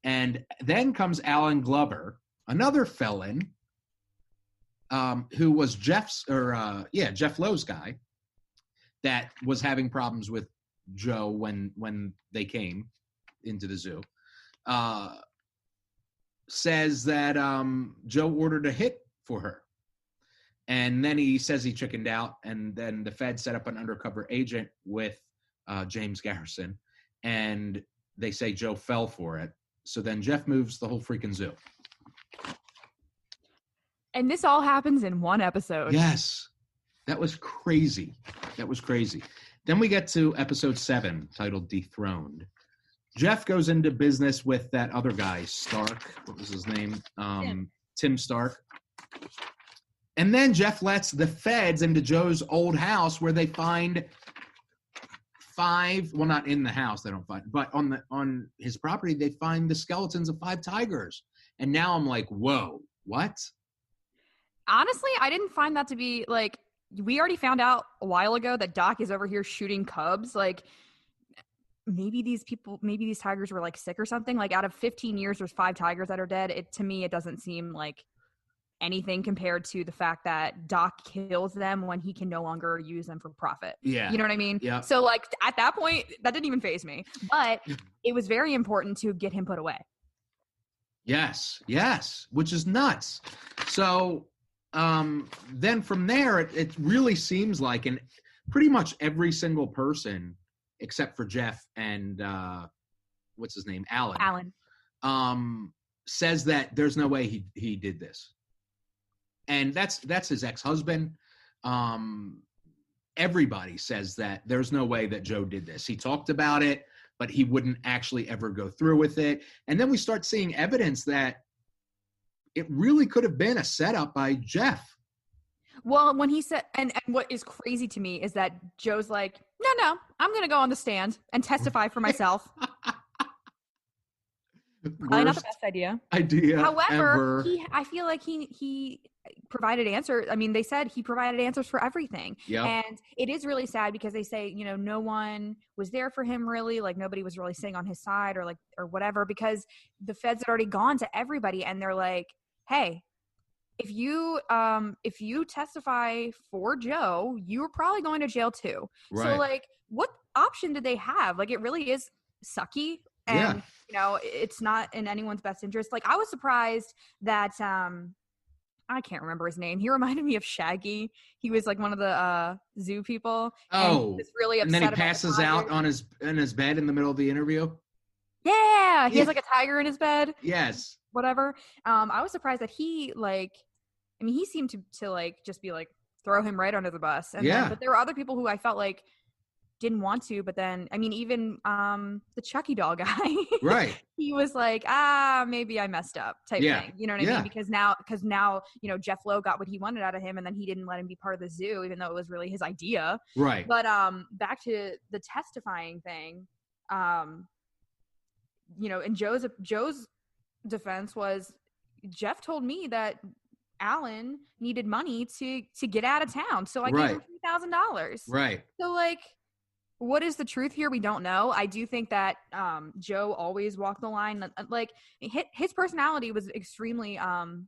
and then comes Alan Glover, another felon, who was Jeff Lowe's guy, that was having problems with Joe when they came into the zoo, says that Joe ordered a hit for her. And then he says he chickened out, and then the Fed set up an undercover agent with James Garrison, and they say Joe fell for it. So then Jeff moves the whole freaking zoo. And this all happens in one episode. Yes. That was crazy. Then we get to episode 7, titled Dethroned. Jeff goes into business with that other guy, Stark. What was his name? Tim Stark. And then Jeff lets the feds into Joe's old house where they find 5, well, not in the house, they don't find, but on his property, they find the skeletons of 5 tigers. And now I'm like, whoa, what? Honestly, I didn't find that to be like, we already found out a while ago that Doc is over here shooting cubs. Like, maybe these tigers were like sick or something. Like, out of 15 years, there's 5 tigers that are dead. To me, it doesn't seem like anything compared to the fact that Doc kills them when he can no longer use them for profit. Yeah. You know what I mean? Yeah. So, like, at that point, that didn't even faze me. But it was very important to get him put away. Yes, which is nuts. So then from there, it really seems like, and pretty much every single person except for Jeff and what's his name, Alan, says that there's no way he did this, and that's his ex-husband. Everybody says that there's no way that Joe did this. He talked about it, but he wouldn't actually ever go through with it. And then we start seeing evidence that it really could have been a setup by Jeff. Well, when he said, and what is crazy to me is that Joe's like, no, I'm going to go on the stand and testify for myself. Probably not the best idea. However, ever. I feel like he provided answers. I mean, they said he provided answers for everything. Yep. And it is really sad because they say, no one was there for him really. Like, nobody was really sitting on his side or whatever, because the feds had already gone to everybody and they're like, hey, if you testify for Joe, you're probably going to jail too. Right. So, like, what option did they have? Like, it really is sucky. And, it's not in anyone's best interest. Like, I was surprised that, I can't remember his name. He reminded me of Shaggy. He was like one of the zoo people. Oh, and he was really upset. And then he passes out in his bed in the middle of the interview. Yeah. He has like a tiger in his bed. Yes. Whatever. I was surprised that he he seemed to like just be like throw him right under the bus. And then, but there were other people who I felt like didn't want to, but then even the Chucky doll guy, right? He was like, maybe I messed up type thing. You know what I mean? Because now Jeff Lowe got what he wanted out of him, and then he didn't let him be part of the zoo, even though it was really his idea. Right. But back to the testifying thing, and Joe's defense was, Jeff told me that Alan needed money to get out of town, so I gave him $3,000. Right. So, like, what is the truth here? We don't know. I do think that Joe always walked the line. Like, his personality was extremely I'm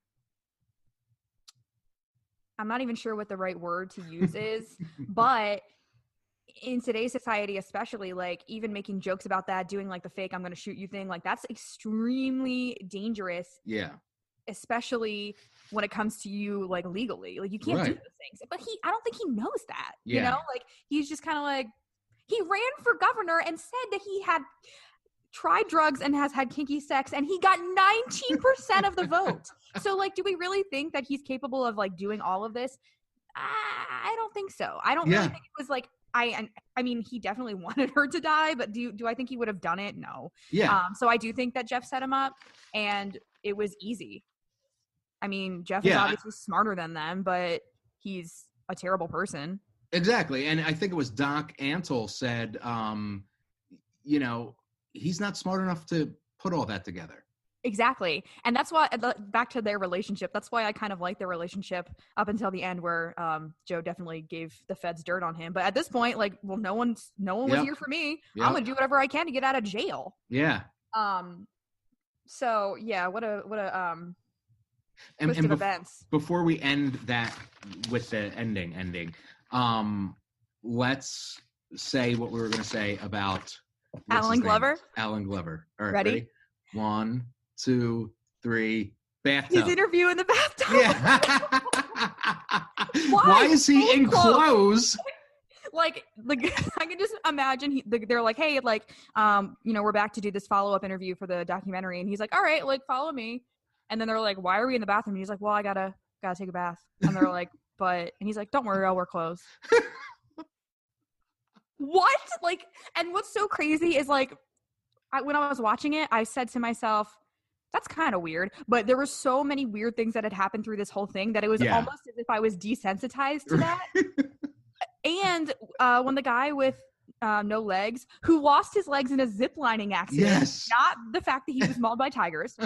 not even sure what the right word to use is, but in today's society, especially, like, even making jokes about that, doing like the fake I'm gonna shoot you thing, like, that's extremely dangerous. Yeah. Especially when it comes to you, like, legally. Like, you can't do those things. But I don't think he knows that. Like, he's just kind of like, he ran for governor and said that he had tried drugs and has had kinky sex, and he got 19% of the vote. So, like, do we really think that he's capable of, like, doing all of this? I don't think so. I don't really think it was like, I mean, he definitely wanted her to die, but do I think he would have done it? No. Yeah. So I do think that Jeff set him up, and it was easy. I mean, Jeff is obviously smarter than them, but he's a terrible person. Exactly. And I think it was Doc Antle said, he's not smart enough to put all that together. Exactly. And that's why, back to their relationship, that's why I kind of like their relationship up until the end, where Joe definitely gave the feds dirt on him. But at this point, like, well, no one was here for me. Yep. I'm going to do whatever I can to get out of jail. Yeah. So yeah, what a twist of events. Before we end that with the ending, let's say what we were going to say about Alan Glover. Alan Glover. All right, Ready? 1, 2, 3. Bathtub. His interview in the bathtub. Yeah. Why is he in clothes? Like I can just imagine they're like, hey, like, we're back to do this follow-up interview for the documentary, and he's like, all right, like, follow me. And then they're like, why are we in the bathroom? And he's like, well, I gotta take a bath. And they're like, and he's like, don't worry, I'll wear clothes. What? Like, and what's so crazy is, like, when I was watching it, I said to myself, that's kind of weird. But there were so many weird things that had happened through this whole thing that it was almost as if I was desensitized to that. And when the guy with no legs, who lost his legs in a ziplining accident, not the fact that he was mauled by tigers,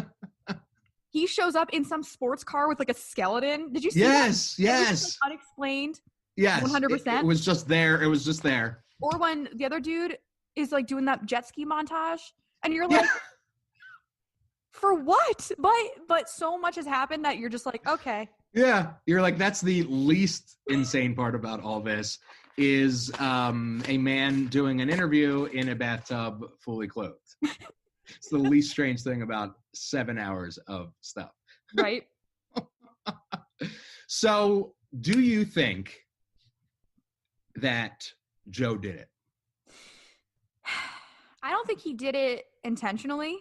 he shows up in some sports car with like a skeleton. Did you see that? Yes. It was just, like, unexplained. Yes. 100%. It was just there. It was just there. Or when the other dude is like doing that jet ski montage, and you're like, for what? But so much has happened that you're just like, okay. Yeah, you're like, that's the least insane part about all this is a man doing an interview in a bathtub fully clothed. It's the least strange thing about 7 hours of stuff. Right. So, do you think that Joe did it? I don't think he did it intentionally.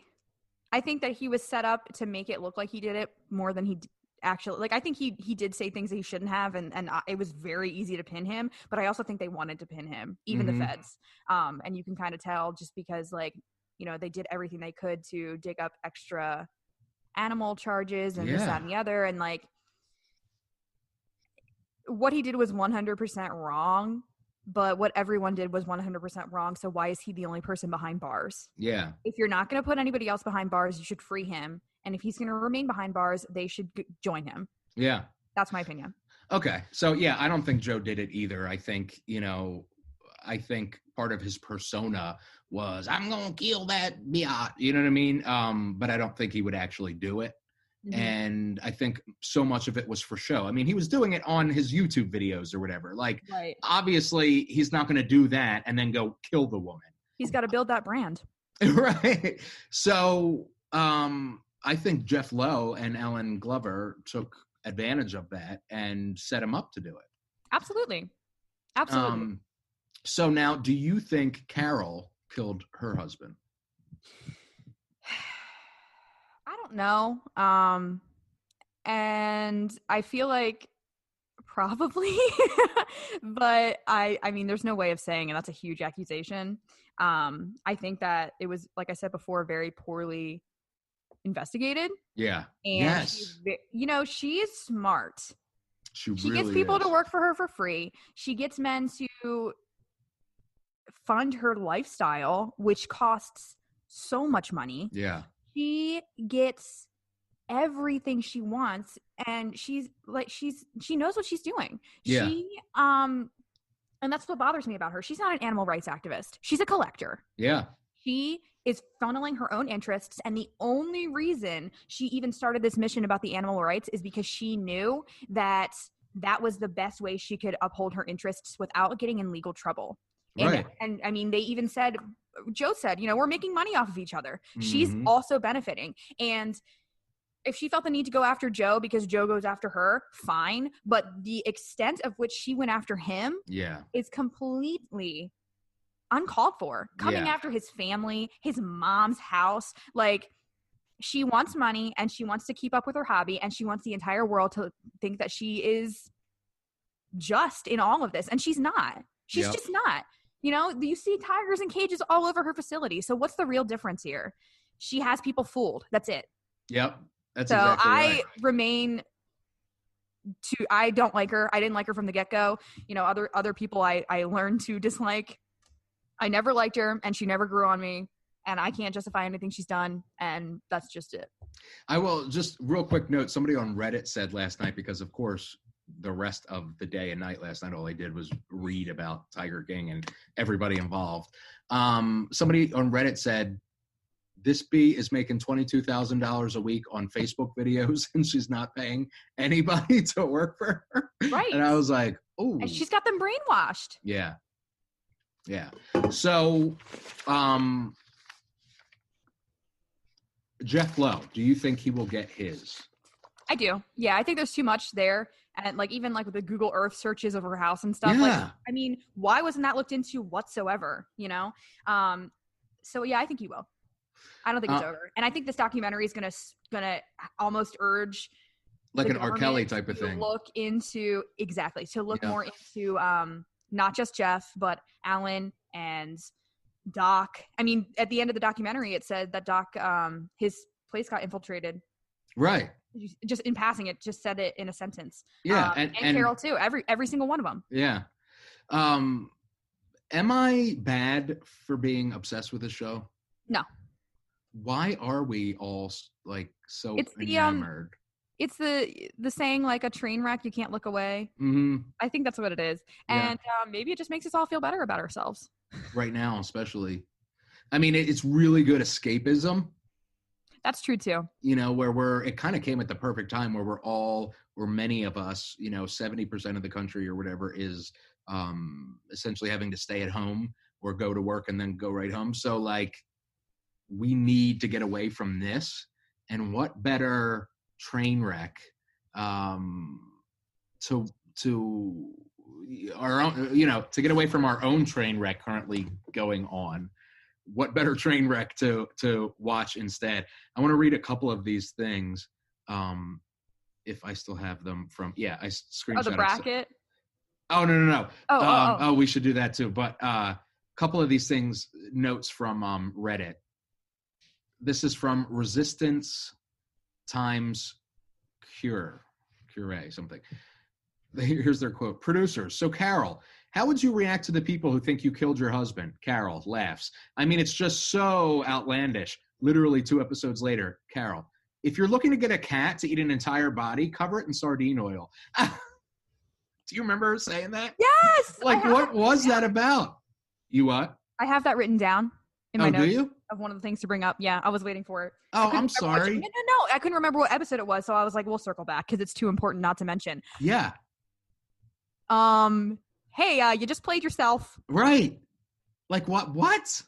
I think that he was set up to make it look like he did it more than he actually, like, I think he did say things that he shouldn't have, and it was very easy to pin him, but I also think they wanted to pin him, even the feds. And you can kind of tell just because, like, they did everything they could to dig up extra animal charges and this, that, and the other. And, like, what he did was 100% wrong, but what everyone did was 100% wrong. So why is he the only person behind bars? Yeah. If you're not going to put anybody else behind bars, you should free him. And if he's going to remain behind bars, they should join him. Yeah. That's my opinion. Okay. So, yeah, I don't think Joe did it either. I think, I think part of his persona was, I'm going to kill that biatch. You know what I mean? But I don't think he would actually do it. Mm-hmm. And I think so much of it was for show. I mean, he was doing it on his YouTube videos or whatever. Like, obviously, he's not going to do that and then go kill the woman. He's got to build that brand. Right. So, I think Jeff Lowe and Alan Glover took advantage of that and set him up to do it. Absolutely. Absolutely. So now, do you think Carole killed her husband? I don't know. And I feel like probably, but I mean, there's no way of saying it. That's a huge accusation. I think that it was, like I said before, very poorly investigated. Yeah. And she is smart. She really gets people to work for her for free. She gets men to fund her lifestyle, which costs so much money. Yeah. She gets everything she wants, and she knows what she's doing. Yeah. And that's what bothers me about her. She's not an animal rights activist. She's a collector. Yeah. She is funneling her own interests, and the only reason she even started this mission about the animal rights is because she knew that that was the best way she could uphold her interests without getting in legal trouble. Right. And I mean, they even said, Joe said, we're making money off of each other. Mm-hmm. She's also benefiting. And if she felt the need to go after Joe because Joe goes after her, fine. But the extent of which she went after him is completely uncalled for. Coming after his family, his mom's house. Like, she wants money and she wants to keep up with her hobby, and she wants the entire world to think that she is just in all of this. And she's not. She's just not. You see tigers in cages all over her facility. So what's the real difference here? She has people fooled. That's it. Yep. That's so exactly right. I don't like her. I didn't like her from the get-go. Other people I learned to dislike. I never liked her, and she never grew on me, and I can't justify anything she's done, and that's just it. I will just real quick note, somebody on Reddit said last night, because of course the rest of the day and night last night, all I did was read about Tiger King and everybody involved. Somebody on Reddit said, this bee is making $22,000 a week on Facebook videos and she's not paying anybody to work for her. Right. And I was like, oh. And she's got them brainwashed. Yeah. Yeah. So, Jeff Lowe, do you think he will get his? I do. Yeah, I think there's too much there. And like even like with the Google Earth searches of her house and stuff. Yeah. Like, I mean, why wasn't that looked into whatsoever? You know? So yeah, I think he will. I don't think it's over. And I think this documentary is gonna almost urge like an R. Kelly type of thing. Look into more into not just Jeff, but Alan and Doc. I mean, at the end of the documentary, it said that Doc, his place got infiltrated. Right. Just in passing, it just said it in a sentence. Yeah, and Carole too. Every single one of them. Yeah. Am I bad for being obsessed with this show? No. Why are we all like so enamored? It's the saying like a train wreck, you can't look away. Mm-hmm. I think that's what it is. And maybe it just makes us all feel better about ourselves. Right now, especially. I mean, it's really good escapism. That's true too. You know, where it kind of came at the perfect time where many of us, 70% of the country or whatever is essentially having to stay at home or go to work and then go right home. So like, we need to get away from this. And what better train wreck to our own, to get away from our own train wreck currently going on. What better train wreck to watch instead? I want to read a couple of these things. If I still have them from, I screenshot. Oh, the bracket? Oh, no. Oh, we should do that too. But a couple of these things, notes from Reddit. This is from Resistance times Cure something. Here's their quote. Producers. So Carole, how would you react to the people who think you killed your husband? Carole laughs. I mean, it's just so outlandish. Literally 2 episodes later, Carole, if you're looking to get a cat to eat an entire body, cover it in sardine oil. Do you remember her saying that? Yes. Like, what was that about? You what? I have that written down in my notes. Do you? Of one of the things to bring up. Yeah, I was waiting for it. Oh, I'm sorry. No. I couldn't remember what episode it was, so I was like, we'll circle back because it's too important not to mention. Yeah. Hey, you just played yourself. Right. Like what?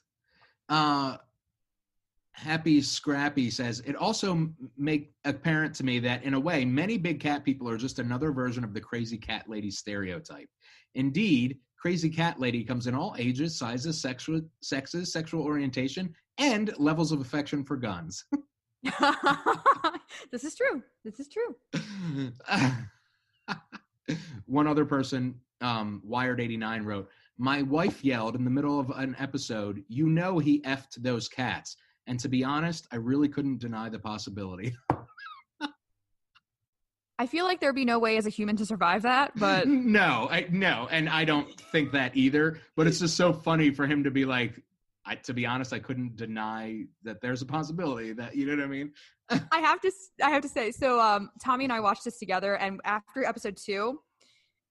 Happy Scrappy says, it also make apparent to me that in a way, many big cat people are just another version of the crazy cat lady stereotype. Indeed, crazy cat lady comes in all ages, sizes, sexes, sexual orientation, and levels of affection for guns. This is true. One other person, Wired89 wrote, my wife yelled in the middle of an episode, he effed those cats. And to be honest, I really couldn't deny the possibility. I feel like there'd be no way as a human to survive that, but... No, and I don't think that either. But it's just so funny for him to be like, to be honest, I couldn't deny that there's a possibility that, you know what I mean? I have to say, so Tommy and I watched this together, and after episode 2,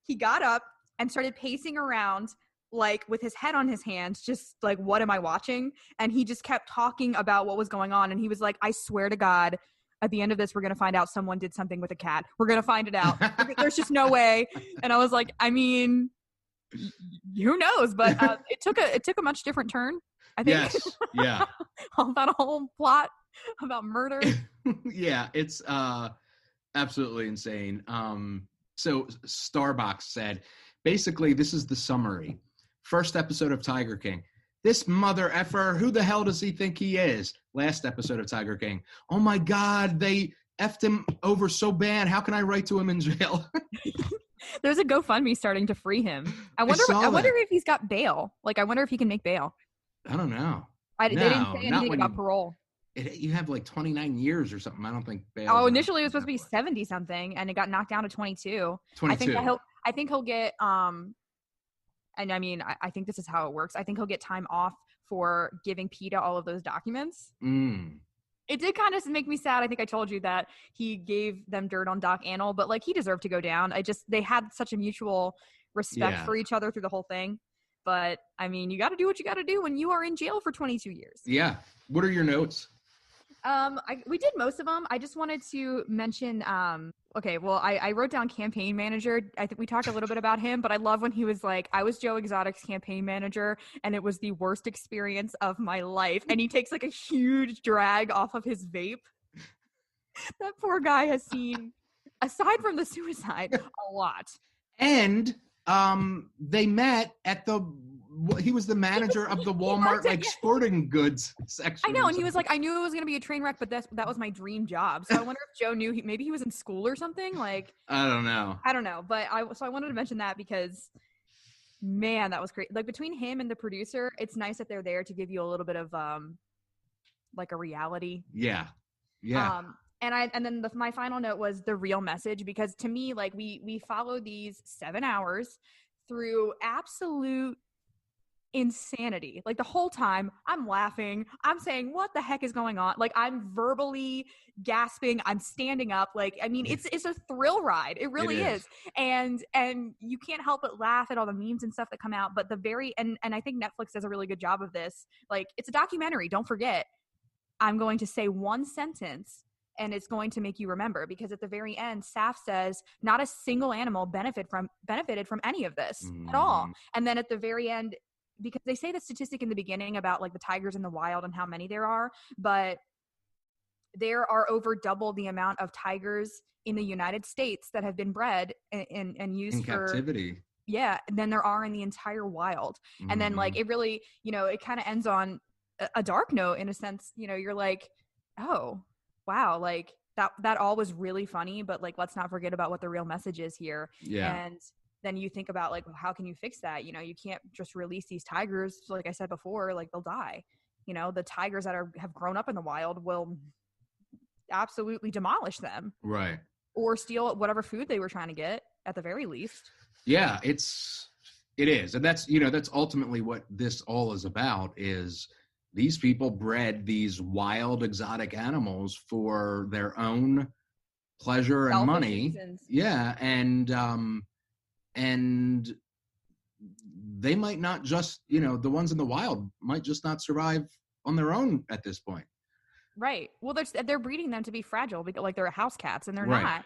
he got up and started pacing around like with his head on his hands, just like, what am I watching? And he just kept talking about what was going on. And he was like, I swear to God, at the end of this, we're going to find out someone did something with a cat. We're going to find it out. There's just no way. And I was like, I mean, who knows? But it took a much different turn, I think. Yes. Yeah. About a whole plot about murder. Yeah. It's absolutely insane. So Starbucks said, basically, this is the summary. First episode of Tiger King. This mother effer, who the hell does he think he is? Last episode of Tiger King. Oh my God, they effed him over so bad. How can I write to him in jail? There's a GoFundMe starting to free him. I wonder if he's got bail. Like, I wonder if he can make bail. I don't know. They didn't say anything about parole. You have like 29 years or something. I don't think bail. Oh, initially it was supposed to be 70 something, and it got knocked down to 22. 22. I think he'll get and I mean, I think this is how it works. I think he'll get time off for giving PETA all of those documents. It did kind of make me sad. I think I told you that he gave them dirt on Doc Antle, but like, he deserved to go down. They had such a mutual respect for each other through the whole thing. But I mean, you got to do what you got to do when you are in jail for 22 years. Yeah. What are your notes? We did most of them. I just wanted to mention, okay, well, I wrote down campaign manager. I think we talked a little bit about him, but I love when he was like, I was Joe Exotic's campaign manager and it was the worst experience of my life. And he takes like a huge drag off of his vape. That poor guy has seen, aside from the suicide, a lot. And they met at he was the manager of the Walmart sporting goods section. I know, and he was like, I knew it was going to be a train wreck, but that was my dream job. So I wonder if Joe knew maybe he was in school or something. Like, I don't know, but I wanted to mention that because, man, that was great. Like between him and the producer, it's nice that they're there to give you a little bit of like a reality. Yeah. And then my final note was the real message, because to me, like we follow these 7 hours through absolute insanity. Like the whole time I'm laughing, I'm saying, what the heck is going on? Like I'm verbally gasping, I'm standing up. Like, I mean, it's a thrill ride. It really is. And you can't help but laugh at all the memes and stuff that come out. But and I think Netflix does a really good job of this. Like, it's a documentary. Don't forget, I'm going to say one sentence and it's going to make you remember, because at the very end, Saf says not a single animal benefited from any of this at all. And then at the very end, because they say the statistic in the beginning about like the tigers in the wild and how many there are, but there are over double the amount of tigers in the United States that have been bred and used in captivity. Yeah, than there are in the entire wild. And then like it really, it kind of ends on a dark note in a sense. You're like, oh wow, like that all was really funny, but like let's not forget about what the real message is here. And then you think about like, how can you fix that? You can't just release these tigers. So like I said before, like they'll die. The tigers that have grown up in the wild will absolutely demolish them. Right. Or steal whatever food they were trying to get at the very least. Yeah, it is. And that's ultimately what this all is about, is these people bred these wild exotic animals for their own pleasure and money. Reasons. Yeah. And they might not just, the ones in the wild might just not survive on their own at this point. Right. Well, they're breeding them to be fragile, because like they're house cats, and they're not.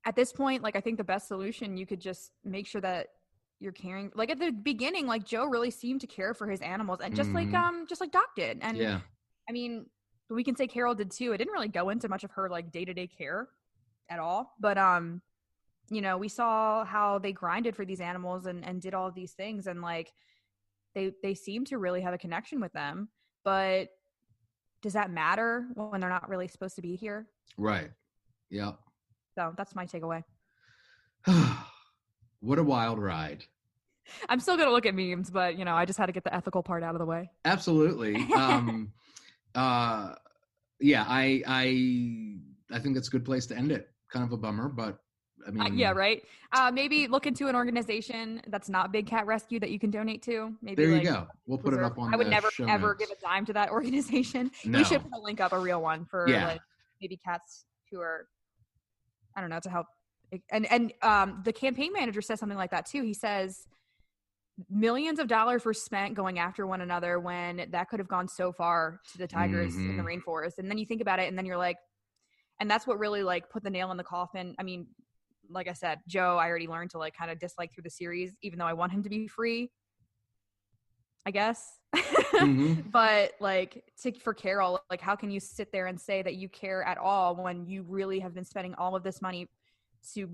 At this point, like I think the best solution, you could just make sure that you're caring. Like at the beginning, like Joe really seemed to care for his animals, and just like Doc did. And I mean, we can say Carole did too. It didn't really go into much of her like day-to-day care at all, but we saw how they grinded for these animals and did all of these things, and like they seem to really have a connection with them. But does that matter when they're not really supposed to be here? Right. Yeah. So that's my takeaway. What a wild ride. I'm still going to look at memes, but I just had to get the ethical part out of the way. Absolutely. Yeah, I think that's a good place to end it. Kind of a bummer, but I mean, yeah, right. Maybe look into an organization that's not Big Cat Rescue that you can donate to. Maybe there you go. We'll put it up on. I would never ever give a dime to that organization. No. We should put a link up, a real one for like maybe cats who are, I don't know, to help. And the campaign manager says something like that too. He says millions of dollars were spent going after one another when that could have gone so far to the tigers in the rainforest. And then you think about it, and then you're like, and that's what really like put the nail in the coffin. I mean, like I said, Joe, I already learned to like kind of dislike through the series, even though I want him to be free, I guess. But like for Carole, like how can you sit there and say that you care at all when you really have been spending all of this money to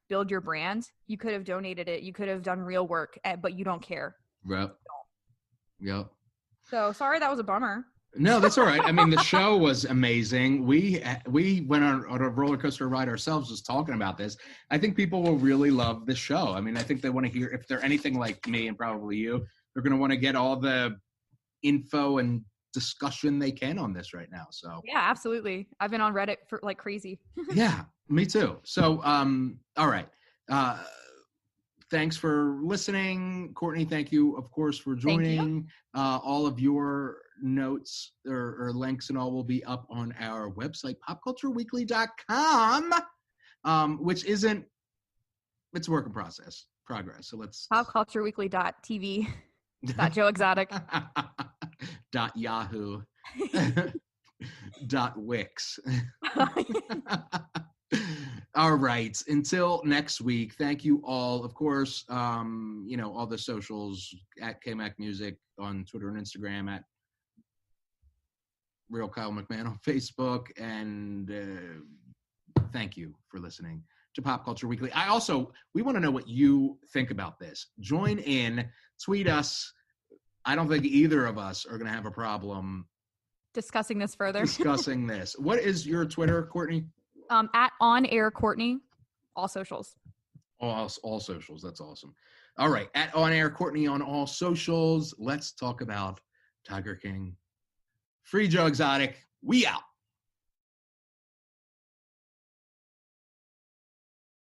build your brand? You could have donated it. You could have done real work, but you don't care. Yep. So sorry, that was a bummer. No, that's all right. I mean, the show was amazing. We went on a roller coaster ride ourselves just talking about this. I think people will really love this show. I mean, I think they want to hear, if they're anything like me and probably you, they're going to want to get all the info and discussion they can on this right now. So yeah, absolutely. I've been on Reddit for like crazy. Yeah, me too. So, all right. Thanks for listening. Courtney, thank you, of course, for joining. All of your notes or links and all will be up on our website, popcultureweekly.com, which isn't, it's a work in progress. So let's popcultureweekly.tv. Joe Exotic. .yahoo. Wix. All right. Until next week, thank you all. Of course, all the socials at KMac Music on Twitter and Instagram, at Real Kyle McMahon on Facebook, and thank you for listening to Pop Culture Weekly. We want to know what you think about this. Join in, tweet us. I don't think either of us are going to have a problem discussing this further. What is your Twitter, Courtney? At On Air Courtney, all socials. All socials. That's awesome. All right. At On Air Courtney on all socials. Let's talk about Tiger King. Free Joe Exotic. We out.